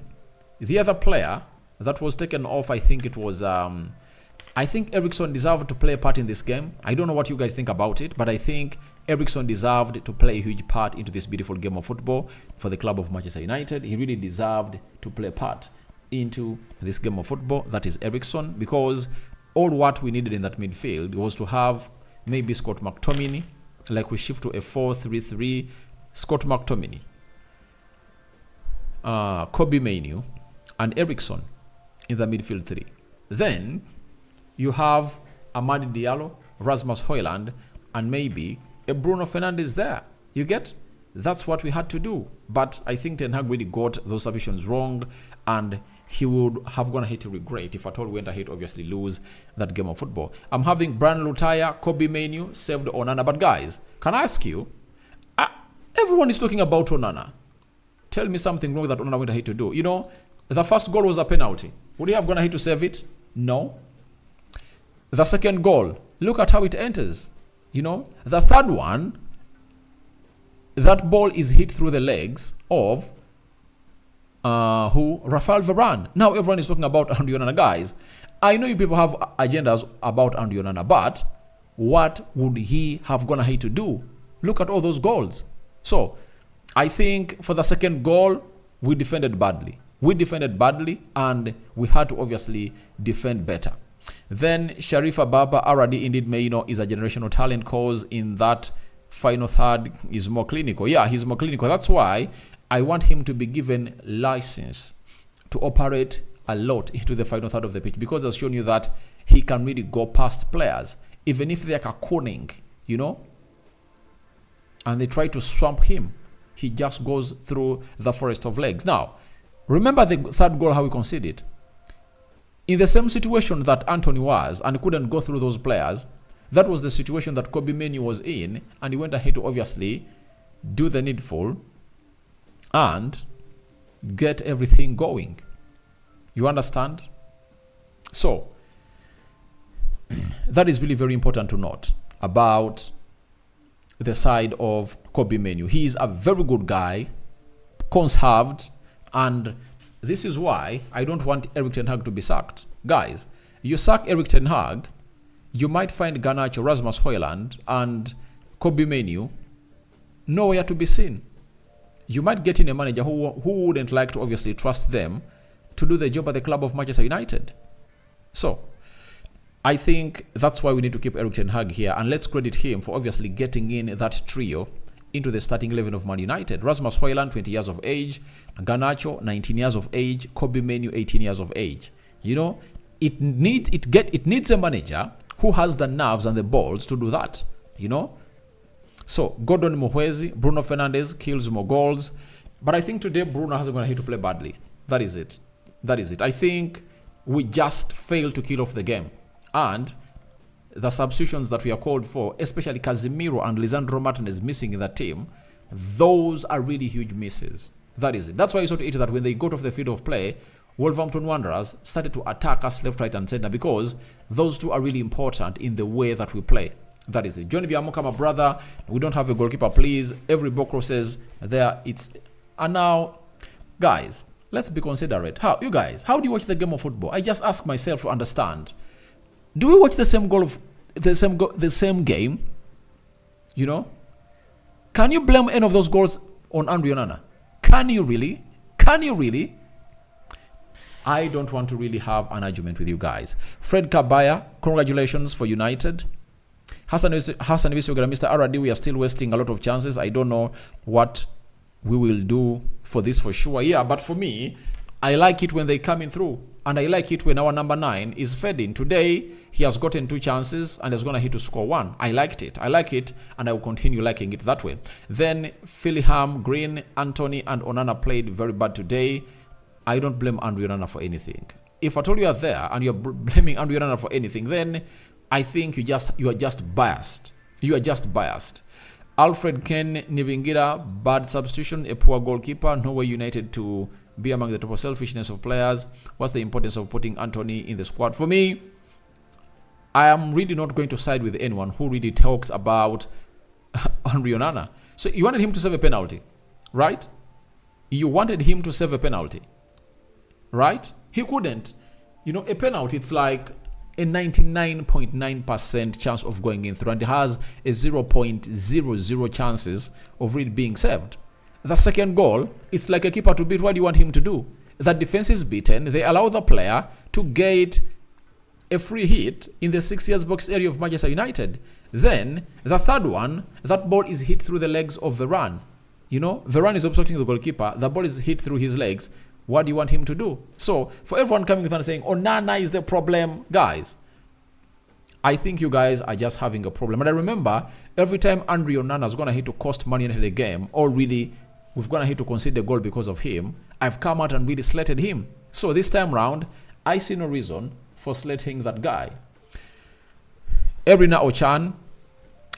S1: the other player that was taken off, I think it was I think Eriksen deserved to play a part in this game. I don't know what you guys think about it, but I think Eriksen deserved to play a huge part into this beautiful game of football for the club of Manchester United. He really deserved to play a part into this game of football. That is Eriksen, because all what we needed in that midfield was to have maybe Scott McTominay, like we shift to a 4-3-3, Scott McTominay, Kobbie Maino, and Eriksen in the midfield three. Then you have Amad Diallo, Rasmus Højlund, and maybe a Bruno Fernandes there. You get? That's what we had to do. But I think Ten Hag really got those substitutions wrong, and he would have gone ahead to regret if at all went ahead to obviously lose that game of football. I'm having Brandon Lutaya, Kobbie Maino, saved Onana. But guys, can I ask you, everyone is talking about Onana. Tell me something wrong that Onana went ahead to do. You know, the first goal was a penalty. Would he have gone ahead to save it? No. The second goal, look at how it enters. You know, the third one, that ball is hit through the legs of Rafael Varane. Now everyone is talking about Andy Onana. Guys, I know you people have agendas about Andy Onana, but what would he have gone ahead to do? Look at all those goals. So I think for the second goal, we defended badly. And we had to obviously defend better. Then Sharifa Baba, already indeed Mainoo is a generational talent, cause in that final third is more clinical. Yeah, he's more clinical. That's why I want him to be given license to operate a lot into the final third of the pitch, because I've shown you that he can really go past players, even if they're cocooning, you know, and they try to swamp him. He just goes through the forest of legs. Now, remember the third goal, how we conceded. In the same situation that Antony was and couldn't go through those players, that was the situation that Kobbie Maino was in, and he went ahead to obviously do the needful and get everything going. You understand? So, that is really very important to note about the side of Kobbie Maino. He is a very good guy, conserved, and this is why I don't want Erik Ten Hag to be sacked. Guys, you sack Erik Ten Hag, you might find Garnacho, Rasmus Højlund, and Kobbie Maino nowhere to be seen. You might get in a manager who wouldn't like to obviously trust them to do the job at the club of Manchester United. So, I think that's why we need to keep Erik Ten Hag here, and let's credit him for obviously getting in that trio into the starting 11 of Man United. Rasmus Højlund, 20 years of age. Garnacho, 19 years of age. Kobbie Maino, 18 years of age. You know, it needs a manager who has the nerves and the balls to do that. You know, so Gordon Muhwezi, Bruno Fernandes kills more goals, but I think today Bruno hasn't going to play badly. That is it. I think we just fail to kill off the game. And the substitutions that we are called for, especially Casemiro and Lisandro Martinez missing in that team, those are really huge misses. That is it. That's why you saw to it that when they got off the field of play, Wolverhampton Wanderers started to attack us left, right, and center, because those two are really important in the way that we play. That is it. Johnny Biamuka, my brother, we don't have a goalkeeper, please. Every ball crosses there. And now, guys, let's be considerate. How do you watch the game of football? I just ask myself to understand. Do we watch the same game? You know? Can you blame any of those goals on Andre Onana? Can you really? I don't want to really have an argument with you guys. Fred Kabaya, congratulations for United. Hassan Visogara, Mr. Aradi, we are still wasting a lot of chances. I don't know what we will do for this for sure. Yeah, but for me, I like it when they come in through. And I like it when our number 9 is fed in. Today, he has gotten 2 chances and is going to hit to score 1. I like it, and I will continue liking it that way. Then, Philham, Green, Antony, and Onana played very bad today. I don't blame Andre Onana for anything. If at all you are there and you're blaming Andre Onana for anything, then I think you are just biased. You are just biased. Alfred Ken Nibingira, bad substitution, a poor goalkeeper. No way United to be among the top of selfishness of players. What's the importance of putting Antony in the squad? For me, I am really not going to side with anyone who really talks about Andre Onana. So you wanted him to save a penalty, right? You wanted him to save a penalty, right? He couldn't. You know, a penalty, it's like a 99.9% chance of going in through, and it has a 0.00 chances of really being saved. The second goal, it's like a keeper to beat. What do you want him to do? The defense is beaten. They allow the player to get a free hit in the 6 yards box area of Manchester United. Then, the third one, that ball is hit through the legs of Varane. You know, Varane is obstructing the goalkeeper. The ball is hit through his legs. What do you want him to do? So, for everyone coming with and saying, Onana is the problem, guys, I think you guys are just having a problem. And I remember, every time Andre Onana is going to hit to cost Man United a game, or really, we've going to hit to concede a goal because of him, I've come out and really slated him. So, this time round, I see no reason for slating that guy. Erina Ochan,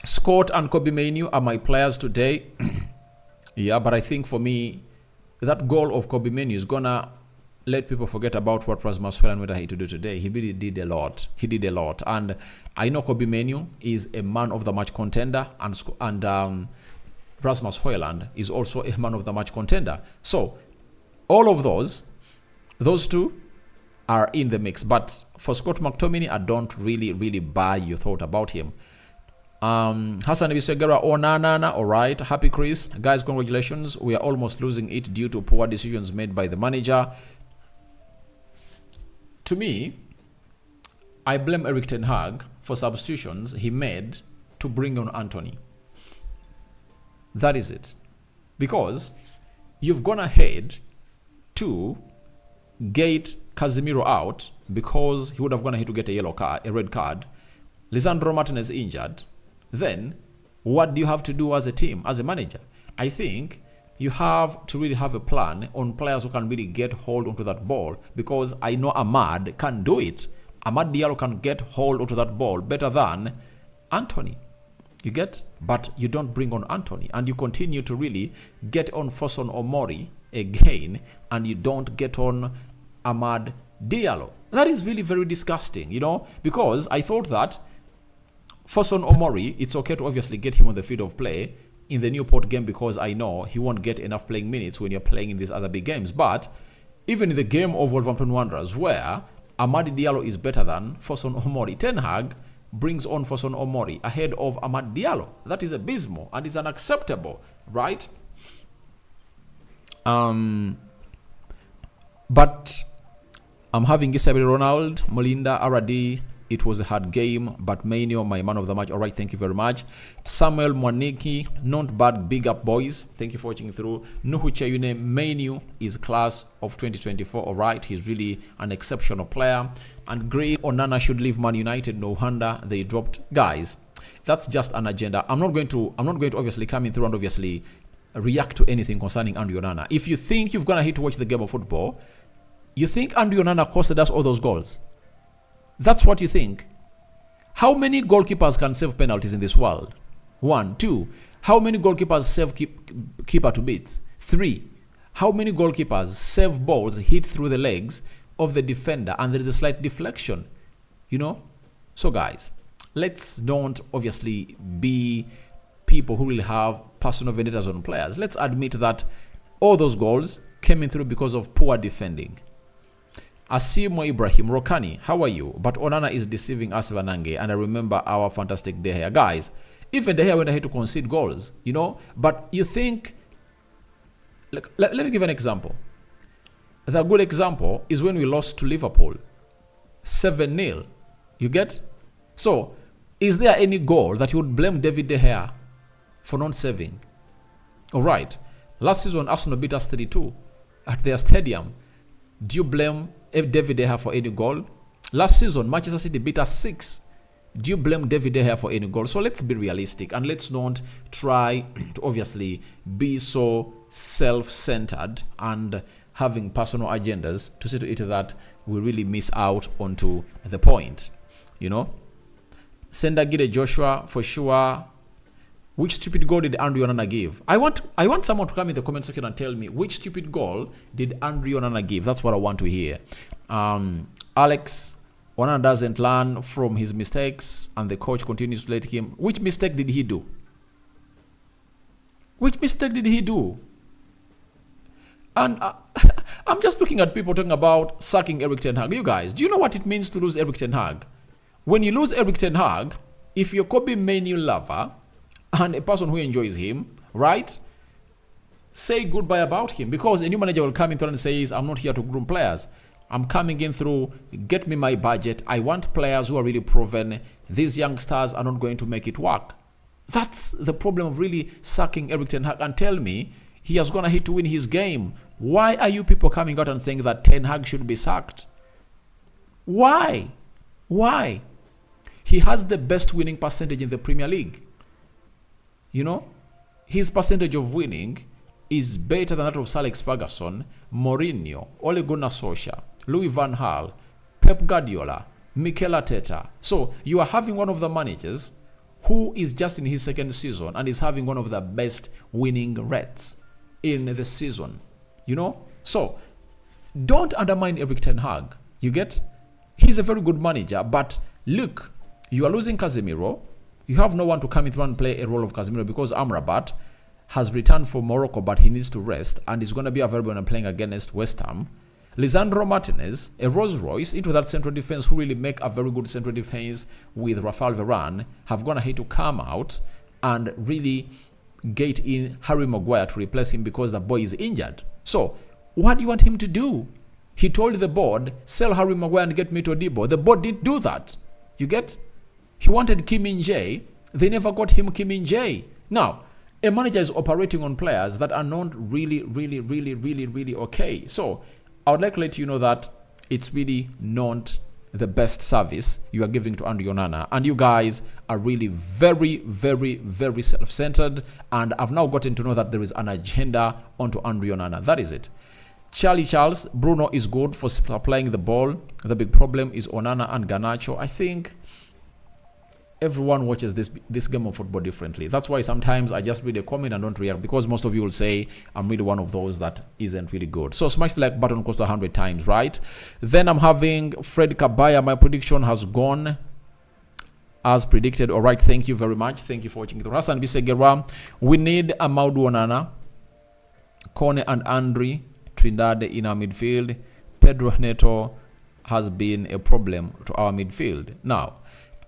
S1: Scott and Kobbie Maino are my players today. Yeah, but I think for me, that goal of Kobbie Maino is gonna let people forget about what Rasmus Højlund went ahead to do today. He really did a lot. He did a lot. And I know Kobbie Maino is a man of the match contender, and Rasmus Højlund is also a man of the match contender. So, all of those two are in the mix. But for Scott McTominay, I don't really buy your thought about him. Hassan Visegara, Onana, alright. Happy Chris. Guys, congratulations. We are almost losing it due to poor decisions made by the manager. To me, I blame Eric Ten Hag for substitutions he made to bring on Antony. That is it. Because you've gone ahead to get Casemiro out because he would have gone ahead to get a red card. Lisandro Martinez injured. Then, what do you have to do as a team, as a manager? I think you have to really have a plan on players who can really get hold onto that ball, because I know Ahmad can do it. Amad Diallo can get hold onto that ball better than Antony. You get? But you don't bring on Antony, and you continue to really get on Fosun Omori again, and you don't get on Amad Diallo. That is really very disgusting, you know, because I thought that Fosun Omori, it's okay to obviously get him on the field of play in the Newport game, because I know he won't get enough playing minutes when you're playing in these other big games. But even in the game of Wolverhampton Wanderers, where Amad Diallo is better than Fosun Omori, Ten Hag brings on Fosun Omori ahead of Amad Diallo. That is abysmal and is unacceptable, right? But I'm having Isabel Ronald, Molinda, Aradi. It was a hard game, but Mainoo, my man of the match. All right, thank you very much. Samuel Mwaniki, not bad, big up boys. Thank you for watching through. Nuhu Cheyune, Mainoo is class of 2024. All right, he's really an exceptional player. And great, Onana should leave Man United. No wonder they dropped. Guys, that's just an agenda. I'm not going to obviously come in through and obviously react to anything concerning Andre Onana. If you think you've gonna hit to watch the game of football, You think Andrew Onana costed us all those goals? That's what you think? How many goalkeepers can save penalties in this world? 1. 2. How many goalkeepers save keeper to beats? 3. How many goalkeepers save balls hit through the legs of the defender and there is a slight deflection? You know? So guys, let's don't obviously be people who will have personal vendettas on players. Let's admit that all those goals came in through because of poor defending. Asimo Ibrahim, Rokani, how are you? But Onana is deceiving us, Vanange, and I remember our fantastic De Gea. Guys, even De Gea went ahead to concede goals, you know? But you think, let me give an example. The good example is when we lost to Liverpool, 7-0. You get? So, is there any goal that you would blame David De Gea for not saving? All right. Last season, Arsenal beat us 3-2 at their stadium. Do you blame David De Gea for any goal? Last season, Manchester City beat us 6. Do you blame David De Gea for any goal? So let's be realistic and let's not try to obviously be so self-centered and having personal agendas to see to it that we really miss out onto the point. You know? Senda Gide Joshua, for sure. Which stupid goal did Andrew Onana give? I want someone to come in the comment section and tell me which stupid goal did Andrew Onana give. That's what I want to hear. Alex, Onana doesn't learn from his mistakes and the coach continues to let him. Which mistake did he do? Which mistake did he do? And I'm just looking at people talking about sacking Eric Ten Hag. You guys, do you know what it means to lose Eric Ten Hag? When you lose Eric Ten Hag, if you're Kobbie Maino lover and a person who enjoys him, right? Say goodbye about him, because a new manager will come in and says, I'm not here to groom players. I'm coming in through, get me my budget. I want players who are really proven. These youngsters are not going to make it work. That's the problem of really sacking Eric Ten Hag. And tell me, he has gone ahead to win his game. Why are you people coming out and saying that Ten Hag should be sacked? Why? Why? He has the best winning percentage in the Premier League. You know, his percentage of winning is better than that of Sir Alex Ferguson, Mourinho, Ole Gunnar Solskjaer, Louis van Gaal, Pep Guardiola, Mikel Arteta. So you are having one of the managers who is just in his second season and is having one of the best winning rates in the season. You know, so don't undermine Eric Ten Hag. You get? He's a very good manager, but look, you are losing Casemiro. You have no one to come in and play a role of Casemiro because Amrabat has returned from Morocco, but he needs to rest and is going to be available when playing against West Ham. Lisandro Martinez, a Rolls Royce into that central defense who really make a very good central defense with Rafael Varane, have gone ahead to come out and really get in Harry Maguire to replace him because the boy is injured. So, what do you want him to do? He told the board, sell Harry Maguire and get me to Debo. The board didn't do that. You get? He wanted Kim Min-jae. They never got him Kim Min-jae. Now, a manager is operating on players that are not really okay. So, I would like to let you know that it's really not the best service you are giving to Andrew Onana. And you guys are really very self-centered. And I've now gotten to know that there is an agenda onto Andrew Onana. That is it. Charlie Charles, Bruno is good for supplying the ball. The big problem is Onana and Garnacho. I think everyone watches this game of football differently. That's why sometimes I just read a comment and don't react, because most of you will say I'm really one of those that isn't really good. So smash the like button close to 100 times, right? Then I'm having Fred Kabaya. My prediction has gone as predicted. All right, thank you very much. Thank you for watching. Hassan Bisegera, we need Amadou Onana, Kone and Andre Trindade in our midfield. Pedro Neto has been a problem to our midfield. Now,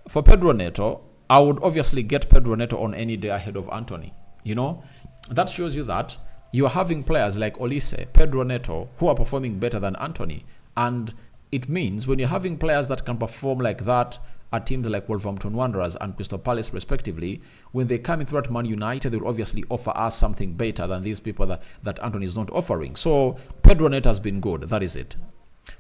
S1: for Pedro Neto, I would obviously get Pedro Neto on any day ahead of Antony. You know, that shows you that you are having players like Olise, Pedro Neto, who are performing better than Antony. And it means when you're having players that can perform like that at teams like Wolverhampton Wanderers and Crystal Palace respectively, when they come in through at Man United, they will obviously offer us something better than these people that Antony is not offering. So Pedro Neto has been good. That is it.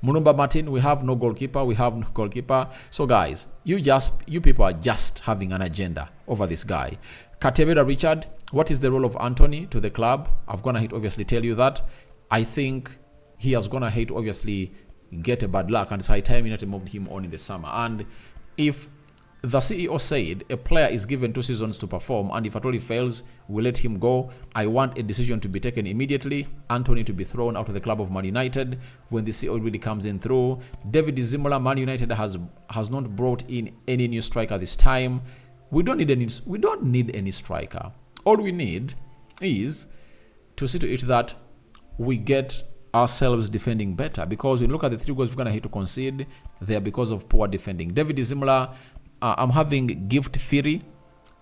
S1: Munumba Martin, we have no goalkeeper. So guys, you people are just having an agenda over this guy. Kateveda Richard, what is the role of Antony to the club? I've gone ahead obviously tell you that. I think he has gonna hate to obviously get a bad luck, and it's high time United moved him on in the summer. And if the CEO said a player is given 2 seasons to perform, and if at all he fails, we let him go, I want a decision to be taken immediately. Antony to be thrown out of the club of Man United when the CEO really comes in through. David Zimola, Man United has not brought in any new striker this time. We don't need any striker. All we need is to see to it that we get ourselves defending better, because when you look at the 3 goals we're going to hit to concede, they are because of poor defending. David Zimola, I'm having gift theory.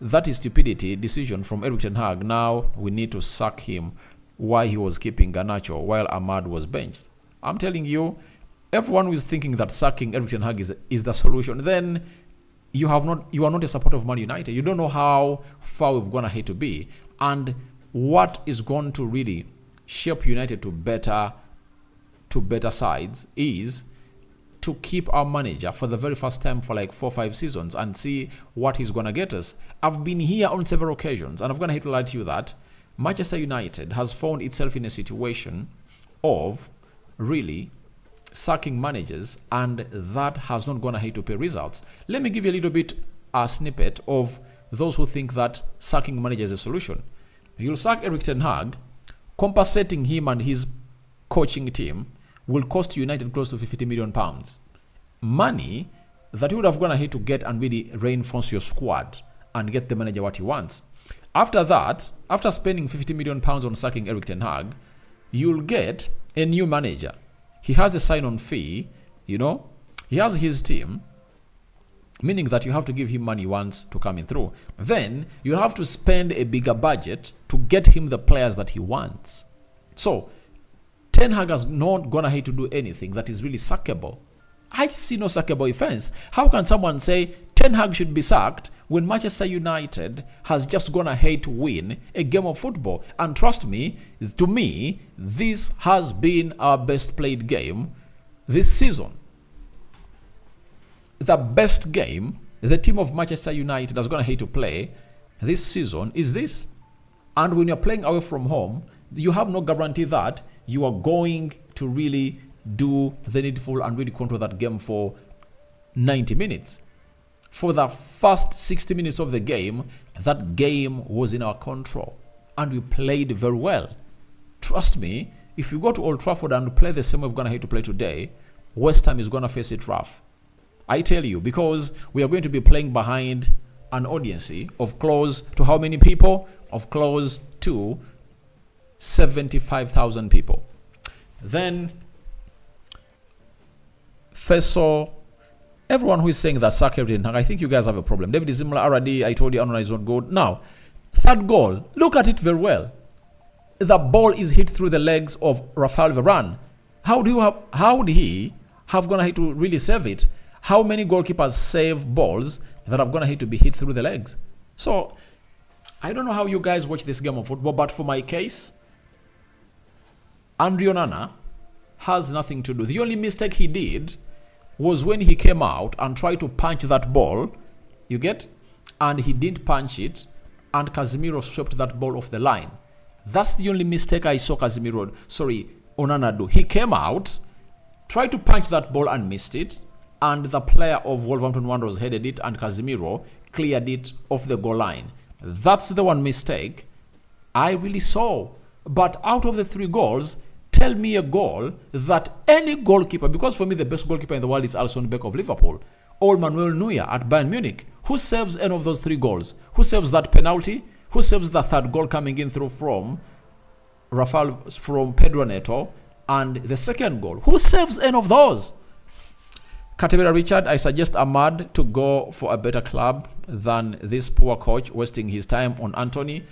S1: That is stupidity decision from Erik Ten Hag. Now we need to sack him. Why he was keeping Garnacho while Ahmad was benched. I'm telling you, everyone who is thinking that sacking Erik Ten Hag is the solution, then you are not a supporter of Man United. You don't know how far we've gone ahead to be, and what is going to really shape United to better sides is to keep our manager for the very first time for like 4 or 5 seasons and see what he's gonna get us. I've been here on several occasions, and I'm gonna hate to lie to you that Manchester United has found itself in a situation of really sacking managers, and that has not gone ahead to pay results. Let me give you a little bit a snippet of those who think that sacking managers is a solution. You'll sack Erik Ten Hag, compensating him and his coaching team will cost United close to £50 million. Money that you would have gone ahead to get and really reinforce your squad and get the manager what he wants. After that, after spending £50 million on sacking Erik Ten Hag, you'll get a new manager. He has a sign-on fee, he has his team, meaning that you have to give him money once to come in through. Then you have to spend a bigger budget to get him the players that he wants. So Ten Hag has not gone ahead to do anything that is really sackable. I see no sackable offense. How can someone say Ten Hag should be sacked when Manchester United has just gone ahead to win a game of football? And trust me, to me, this has been our best played game this season. The best game the team of Manchester United has gone ahead to play this season is this. And when you're playing away from home, you have no guarantee that you are going to really do the needful and really control that game for 90 minutes. For the first 60 minutes of the game, that game was in our control and we played very well. Trust me, if you go to Old Trafford and play the same way we're going to have to play today, West Ham is going to face it rough. I tell you, because we are going to be playing behind an audience of close to how many people? Of close to 75,000 people. Then Fesso, everyone who is saying that sack Erik Ten Hag, I think you guys have a problem. David Zimola already, I told you Onana is not good. Now, third goal, look at it very well. The ball is hit through the legs of Rafael Varane. How would he have gone ahead to really save it? How many goalkeepers save balls that have gone ahead to be hit through the legs? So I don't know how you guys watch this game of football, but for my case, Onana has nothing to do. The only mistake he did was when he came out and tried to punch that ball, you get, and he didn't punch it, and Casemiro swept that ball off the line. That's the only mistake I saw Onana do. He came out, tried to punch that ball and missed it, and the player of Wolverhampton Wanderers headed it, and Casemiro cleared it off the goal line. That's the one mistake I really saw. But out of the 3 goals, tell me a goal that any goalkeeper, because for me the best goalkeeper in the world is Alisson Becker of Liverpool, or Manuel Neuer at Bayern Munich. Who saves any of those 3 goals? Who saves that penalty? Who saves the third goal coming in through from Pedro Neto? And the second goal, who saves any of those? Katemira Richard, I suggest Ahmad to go for a better club than this poor coach wasting his time on Antony.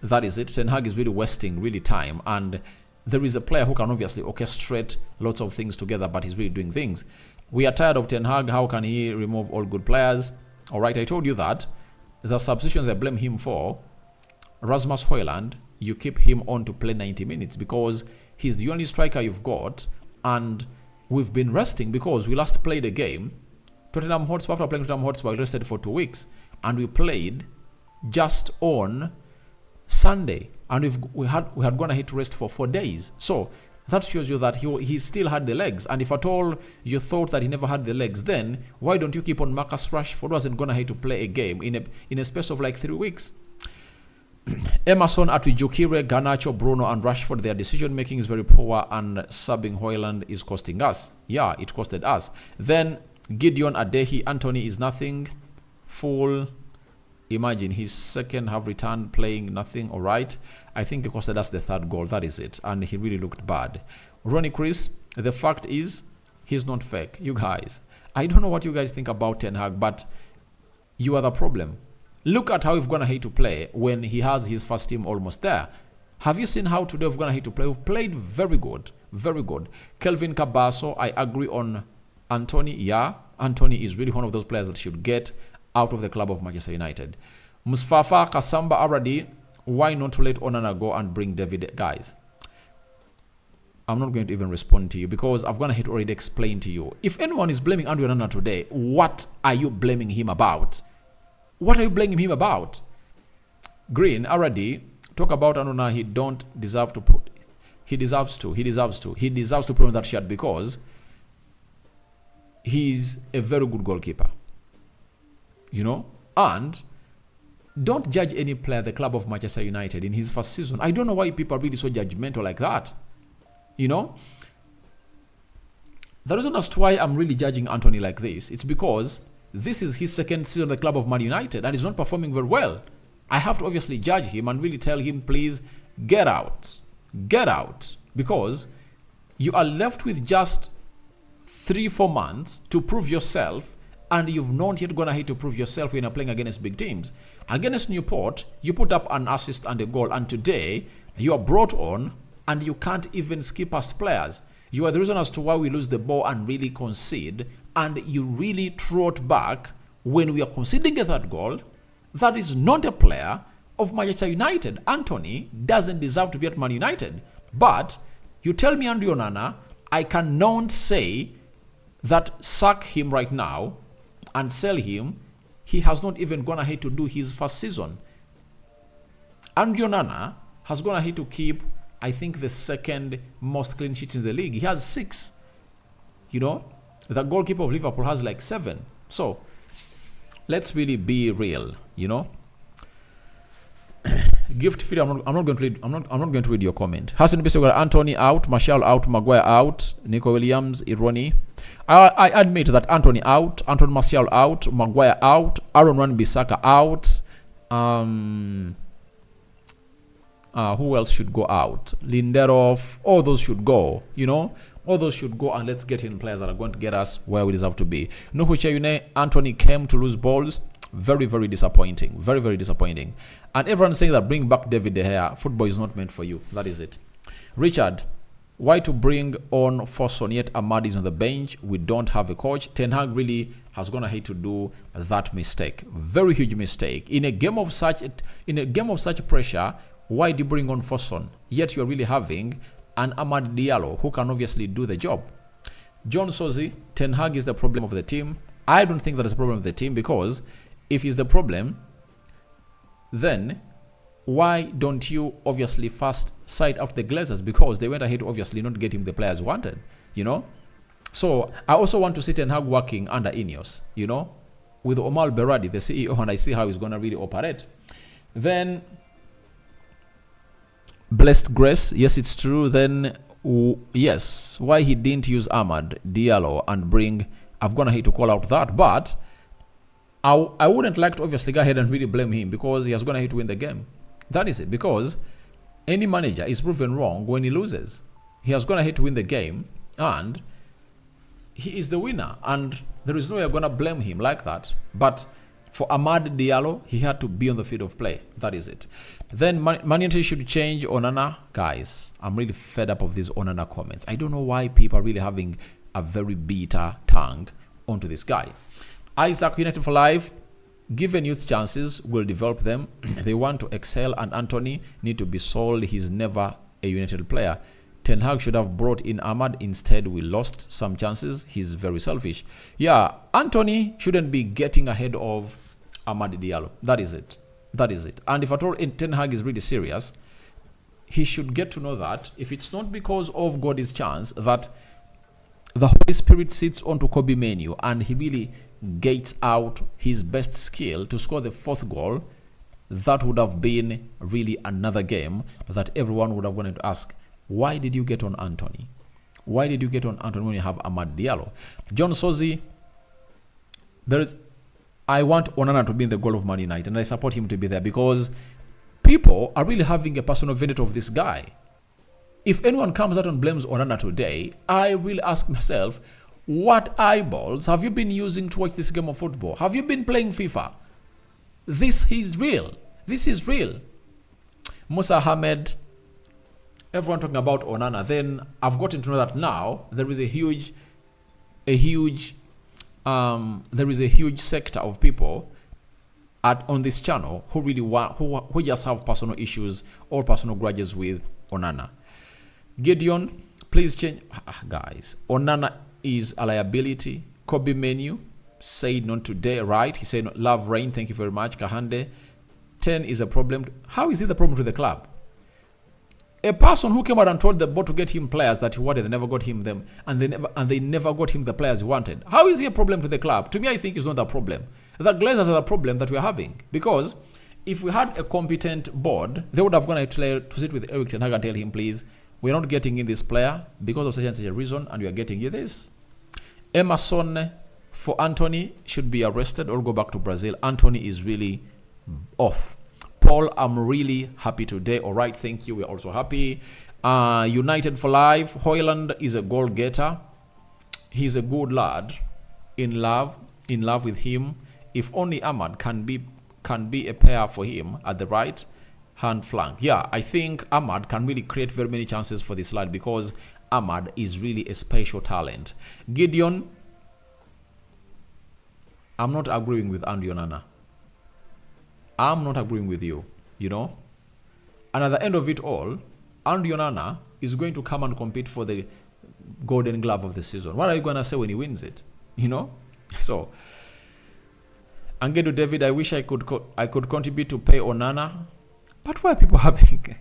S1: That is it. Ten Hag is really wasting time, and there is a player who can obviously orchestrate lots of things together, but he's really doing things. We are tired of Ten Hag. How can he remove all good players? All right, I told you that. The substitutions I blame him for, Rasmus Højlund, you keep him on to play 90 minutes because he's the only striker you've got, and we've been resting because we last played a game. Tottenham Hotspur, after playing Tottenham Hotspur, we rested for 2 weeks, and we played just on Sunday, and we had gone ahead to rest for 4 days. So That shows you that he still had the legs. And if at all you thought that he never had the legs, then why don't you keep on Marcus Rashford, who wasn't going to have to play a game in a space of like 3 weeks? Emerson, Atwijukire, Garnacho, Bruno, and Rashford, their decision making is very poor, and subbing Højlund is costing us. Yeah, it costed us. Then Gideon, Adehi, Antony is nothing. Full. Imagine his second half return playing nothing. All right, I think it costed us the 3rd goal. That is it, and he really looked bad. Ronnie Chris, the fact is he's not fake. You guys, I don't know what you guys think about Ten Hag, but you are the problem. Look at how we've gonna hate to play when he has his first team almost there. Have you seen how today we've gonna hate to play? We've played very good, very good. Kelvin Cabasso, I agree on Antony. Yeah, Antony is really one of those players that should get out of the club of Manchester United. Mustafa Kasamba Aradi, why not let Onana go and bring David? Guys, I'm not going to even respond to you because I've gonna hate already explain to you. If anyone is blaming Andrew Onana today, what are you blaming him about? What are you blaming him about? Green Aradi, talk about Onana. He don't deserve to put. He deserves to put on that shirt because he's a very good goalkeeper. You know, and don't judge any player the club of Manchester United in his first season. I don't know why people are really so judgmental like that. You know, the reason as to why I'm really judging Antony like this, it's because this is his second season at the club of Man United and he's not performing very well. I have to obviously judge him and really tell him, please get out, because you are left with just 3-4 months to prove yourself. And you've not yet gonna hate to prove yourself when you're playing against big teams. Against Newport, you put up an assist and a goal, and today you are brought on and you can't even skip past players. You are the reason as to why we lose the ball and really concede, and you really trot back when we are conceding a 3rd goal. That is not a player of Manchester United. Antony doesn't deserve to be at Man United. But you tell me Andrew Onana, I cannot say that sack him right now and sell him. He has not even gone ahead to do his first season. Andrew Onana has gone ahead to keep, I think, the 2nd most clean sheets in the league. He has 6. You know, the goalkeeper of Liverpool has like 7. So let's really be real. You know, Gift Feed. I'm not going to read your comment. Hassan Bissell got Antony out, Martial out, Maguire out, Nico Williams, Ironi. I admit that Antony out, Anton Martial out, Maguire out, Aaron Wan-Bissaka out. Who else should go out? Lindelof. All those should go. You know, all those should go, and let's get in players that are going to get us where we deserve to be. Nuhu Antony came to lose balls. Very, very disappointing. Very, very disappointing. And everyone's saying that bring back David De Gea. Football is not meant for you. That is it. Richard, why to bring on Fosun yet Ahmad is on the bench? We don't have a coach. Ten Hag really has gone ahead to do that mistake. Very huge mistake. In a game of such pressure, why do you bring on Fosun? Yet you're really having an Amad Diallo who can obviously do the job. John Sozi, Ten Hag is the problem of the team. I don't think that is a problem of the team, because if he's the problem, then why don't you obviously first side out the Glazers? Because they went ahead to obviously not get him the players wanted, you know. So I also want to see Ten Hag working under Ineos, you know, with Omar Berardi, the CEO, and I see how he's going to really operate. Then Blessed Grace, yes, it's true. Then yes, why he didn't use Ahmad Diallo and bring, I've gone ahead to call out that, but I wouldn't like to obviously go ahead and really blame him because he has gone ahead to win the game. That is it, because any manager is proven wrong when he loses. He has gone ahead to win the game and he is the winner, and there is no way I'm going to blame him like that. But for Ahmad Diallo, he had to be on the field of play. That is it. Then Man United should change Onana. Guys, I'm really fed up of these Onana comments. I don't know why people are really having a very bitter tongue onto this guy. Isaac, United for life. Given youth chances, will develop them. They want to excel, and Antony need to be sold. He's never a United player. Ten Hag should have brought in Ahmad. Instead, we lost some chances. He's very selfish. Yeah, Antony shouldn't be getting ahead of Ahmad Diallo. That is it. That is it. And if at all Ten Hag is really serious, he should get to know that if it's not because of God's chance that the Holy Spirit sits onto Kobbie Maino and he really gets out his best skill to score the 4th goal, that would have been really another game that everyone would have wanted to ask, why did you get on Antony? Why did you get on Antony when you have Amad Diallo? John Sozi, I want Onana to be in the goal of Man United, and I support him to be there because people are really having a personal vendetta of this guy. If anyone comes out and blames Onana today, I will ask myself, what eyeballs have you been using to watch this game of football? Have you been playing FIFA? This is real. This is real. Musa Ahmed, everyone talking about Onana. Then I've gotten to know that now there is a huge sector of people on this channel who really want, who just have personal issues or personal grudges with Onana. Gideon, please change. Guys, Onana is a liability. Kobbie Maino said not today, right? He said, love rain, thank you very much. Kahande, 10 is a problem. How is it the problem to the club? A person who came out and told the board to get him players that he wanted, they never got him them, and they never got him the players he wanted. How is he a problem to the club? To me, I think it's not a problem. The Glazers are the problem that we're having, because if we had a competent board, they would have gone to sit with Eric Ten Hag and tell him, please, we're not getting in this player because of such and such a reason, and we are getting you this. Emerson for Antony should be arrested or go back to Brazil. Antony is really off. Paul, I'm really happy today. All right, thank you. We're also happy. United for life. Højlund is a goal getter. He's a good lad. In love with him. If only Ahmad can be a pair for him at the right hand flank. Yeah, I think Ahmad can really create very many chances for this lad because Ahmad is really a special talent. Gideon, I'm not agreeing with Andy Onana. I'm not agreeing with you, you know. And at the end of it all, Andy Onana is going to come and compete for the Golden Glove of the season. What are you going to say when he wins it? You know? So, Angedo David, I wish I could contribute to pay Onana. But why are people having...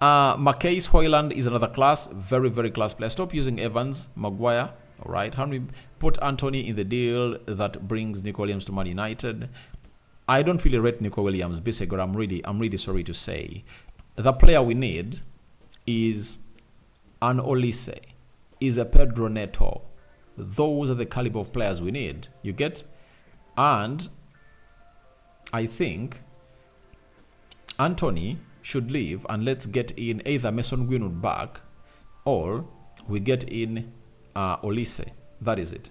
S1: Mackay's Højlund is another class. Very, very class player. Stop using Evans, Maguire. All right. How do we put Antony in the deal that brings Nico Williams to Man United? I don't really rate Nico Williams, Bisegor. I'm really sorry to say. The player we need is an Olise, is a Pedro Neto. Those are the caliber of players we need. You get? And I think Antony should leave and let's get in either Mason Greenwood back or we get in Olise. That is it.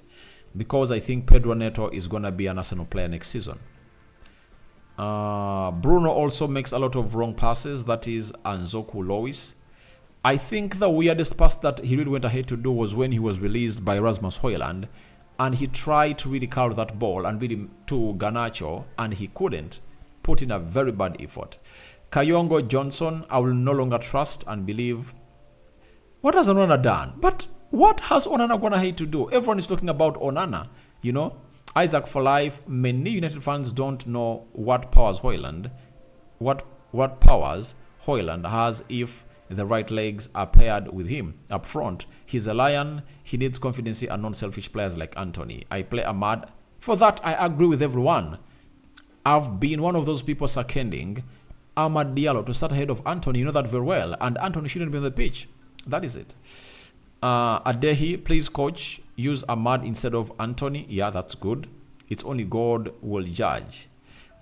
S1: Because I think Pedro Neto is going to be an Arsenal player next season. Bruno also makes a lot of wrong passes. That is Anzoku Lois. I think the weirdest pass that he really went ahead to do was when he was released by Rasmus Højlund and he tried to really curl that ball and really to Garnacho and he couldn't. Put in a very bad effort. Kayongo Johnson, I will no longer trust and believe. What has Onana done? But what has Onana gone ahead to do? Everyone is talking about Onana, you know. Isaac for life. Many United fans don't know what powers Højlund has if the right legs are paired with him up front. He's a lion. He needs confidence and non-selfish players like Antony. I play Ahmad. For that, I agree with everyone. I've been one of those people seconding Amad Diallo to start ahead of Antony. You know that very well. And Antony shouldn't be on the pitch. That is it. Adehi, please coach, use Ahmad instead of Antony. Yeah, that's good. It's only God will judge.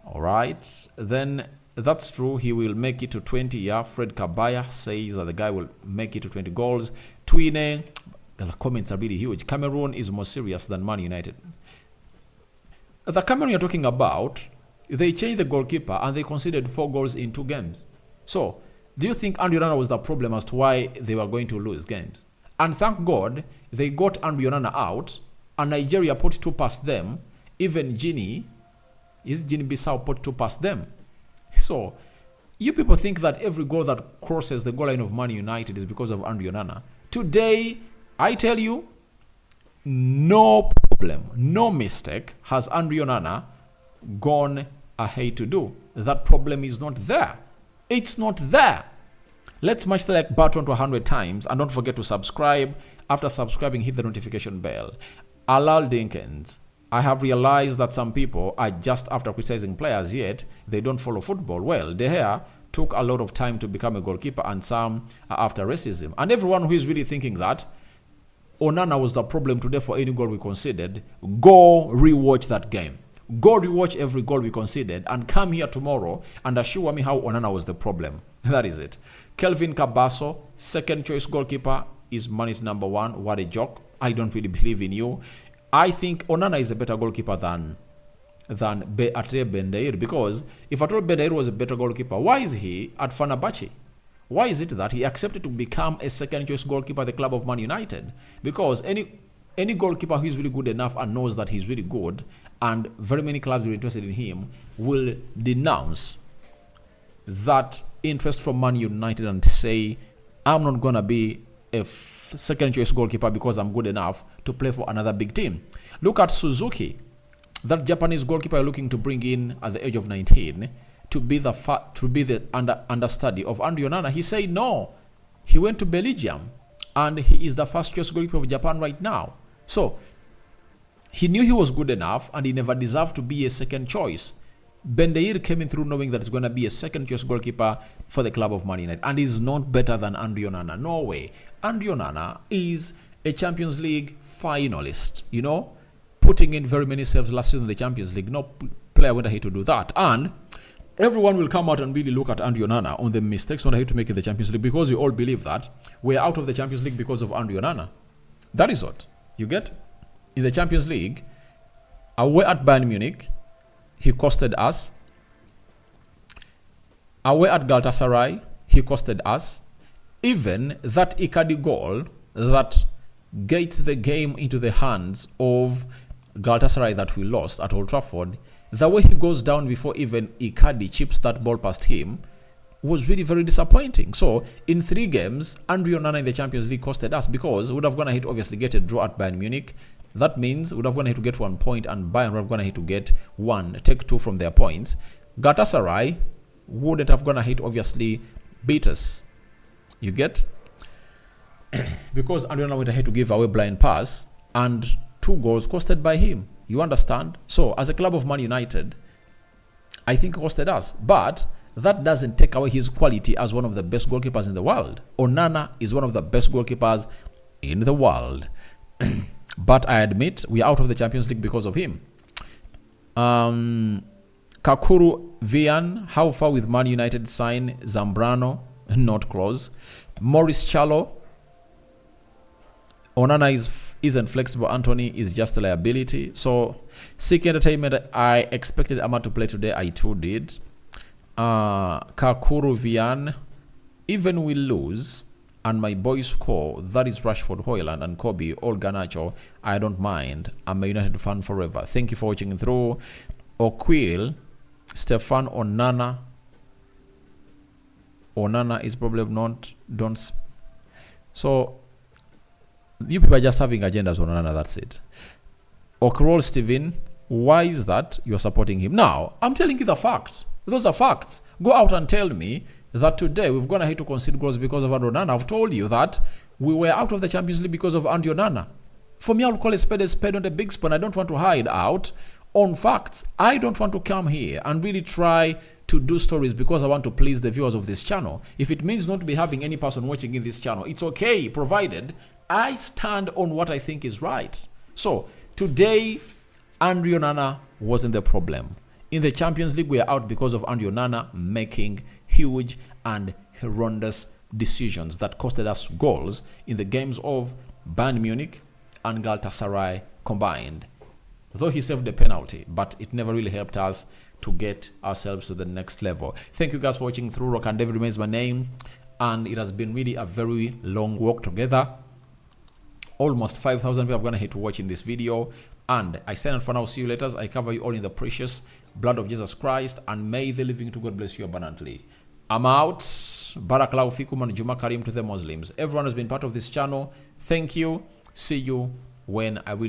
S1: All right. Then that's true. He will make it to 20. Yeah, Fred Kabaya says that the guy will make it to 20 goals. Twine, the comments are really huge. Cameroon is more serious than Man United. The Cameroon you're talking about, they changed the goalkeeper and they conceded 4 goals in 2 games. So, do you think Andy Onana was the problem as to why they were going to lose games? And thank God, they got Andy Onana out and Nigeria put 2 past them. Even Guinea Bissau put 2 past them. So, you people think that every goal that crosses the goal line of Man United is because of Andy Onana. Today, I tell you, no problem, no mistake has Andy Onana gone ahead to do. That problem is not there. It's not there. Let's smash the like button to 100 times, and don't forget to subscribe. After subscribing, hit the notification bell. Alal Dinkins, I have realized that some people are just after criticizing players, yet they don't follow football. Well, De Gea took a lot of time to become a goalkeeper, and some are after racism. And everyone who is really thinking that Onana was the problem today for any goal we conceded, go rewatch that game. Go rewatch every goal we conceded and come here tomorrow and assure me how Onana was the problem. That is it. Kelvin Cabasso, second choice goalkeeper, is managed number 1. What a joke. I don't really believe in you. I think Onana is a better goalkeeper than Atre Bendair, because if Atre Bendair was a better goalkeeper, why is he at Fenerbahce? Why is it that he accepted to become a second choice goalkeeper at the club of Man United? Because any goalkeeper who is really good enough and knows that he's really good, and very many clubs are interested in him, will denounce that interest from Man United and say, I'm not going to be a second choice goalkeeper because I'm good enough to play for another big team. Look at Suzuki, that Japanese goalkeeper you're looking to bring in at the age of 19 to be the understudy of Andrew Onana. He said no. He went to Belgium, and he is the first choice goalkeeper of Japan right now. So he knew he was good enough, and he never deserved to be a second choice. Bendair came in through knowing that he's going to be a second choice goalkeeper for the club of Man United, and he's not better than Andrew Onana. No way. Andrew Onana is a Champions League finalist, you know, putting in very many saves last season in the Champions League. No player went ahead to do that. And everyone will come out and really look at Andrew Onana on the mistakes when ahead to make it the Champions League, because we all believe that we're out of the Champions League because of Andrew Onana. That is what you get. In the Champions League, away at Bayern Munich, he costed us. Away at Galatasaray, he costed us. Even that Icardi goal that gets the game into the hands of Galatasaray that we lost at Old Trafford, the way he goes down before even Icardi chips that ball past him was really very disappointing. So in 3 games, Andrew Onana in the Champions League costed us, because we would have gone ahead to obviously get a draw at Bayern Munich. That means we would have gone ahead to get 1 point, and Bayern would have gone ahead to get 1, take 2 from their points. Galatasaray wouldn't have gone ahead to obviously beat us. You get? Because Andrew Onana went ahead to give away blind pass, and 2 goals costed by him. You understand? So as a club of Man United, I think it costed us. But that doesn't take away his quality as one of the best goalkeepers in the world. Onana is one of the best goalkeepers in the world. But I admit we are out of the Champions League because of him. Kakuru Vian, how far with Man United sign Zambrano? Not close. Maurice Chalo, Onana isn't flexible. Antony is just a liability. So, Sick Entertainment, I expected Ama to play today. I too did. Kakuru Vian, even we lose and my boys score, that is Rashford, Højlund, and Kobbie, all Garnacho, I don't mind. I'm a United fan forever. Thank you for watching through. Oquil, Stefan Onana. Onana is probably not. Don't. So, you people are just having agendas on Onana, that's it. Okrol Steven, why is that you're supporting him? Now, I'm telling you the facts. Those are facts. Go out and tell me that today we've gone ahead to concede goals because of Andrew Onana. I've told you that we were out of the Champions League because of Andrew Onana. For me, I'll call a spade on the big spoon. I don't want to hide out on facts. I don't want to come here and really try to do stories because I want to please the viewers of this channel. If it means not to be having any person watching in this channel, it's okay, provided I stand on what I think is right. So, today, Andrew Onana wasn't the problem. In the Champions League, we are out because of Andrew Onana making huge and horrendous decisions that costed us goals in the games of Bayern Munich and Galatasaray combined. Though he saved the penalty, but it never really helped us to get ourselves to the next level. Thank you guys for watching through. Rock and David remains my name, and it has been really a very long walk together. Almost 5,000 people have gone ahead to watch in this video, and I sign on for now. See you later. I cover you all in the precious blood of Jesus Christ, and may the living to God bless you abundantly. I'm out. Barakallahu fikum and Juma Karim to the Muslims. Everyone has been part of this channel. Thank you. See you when I will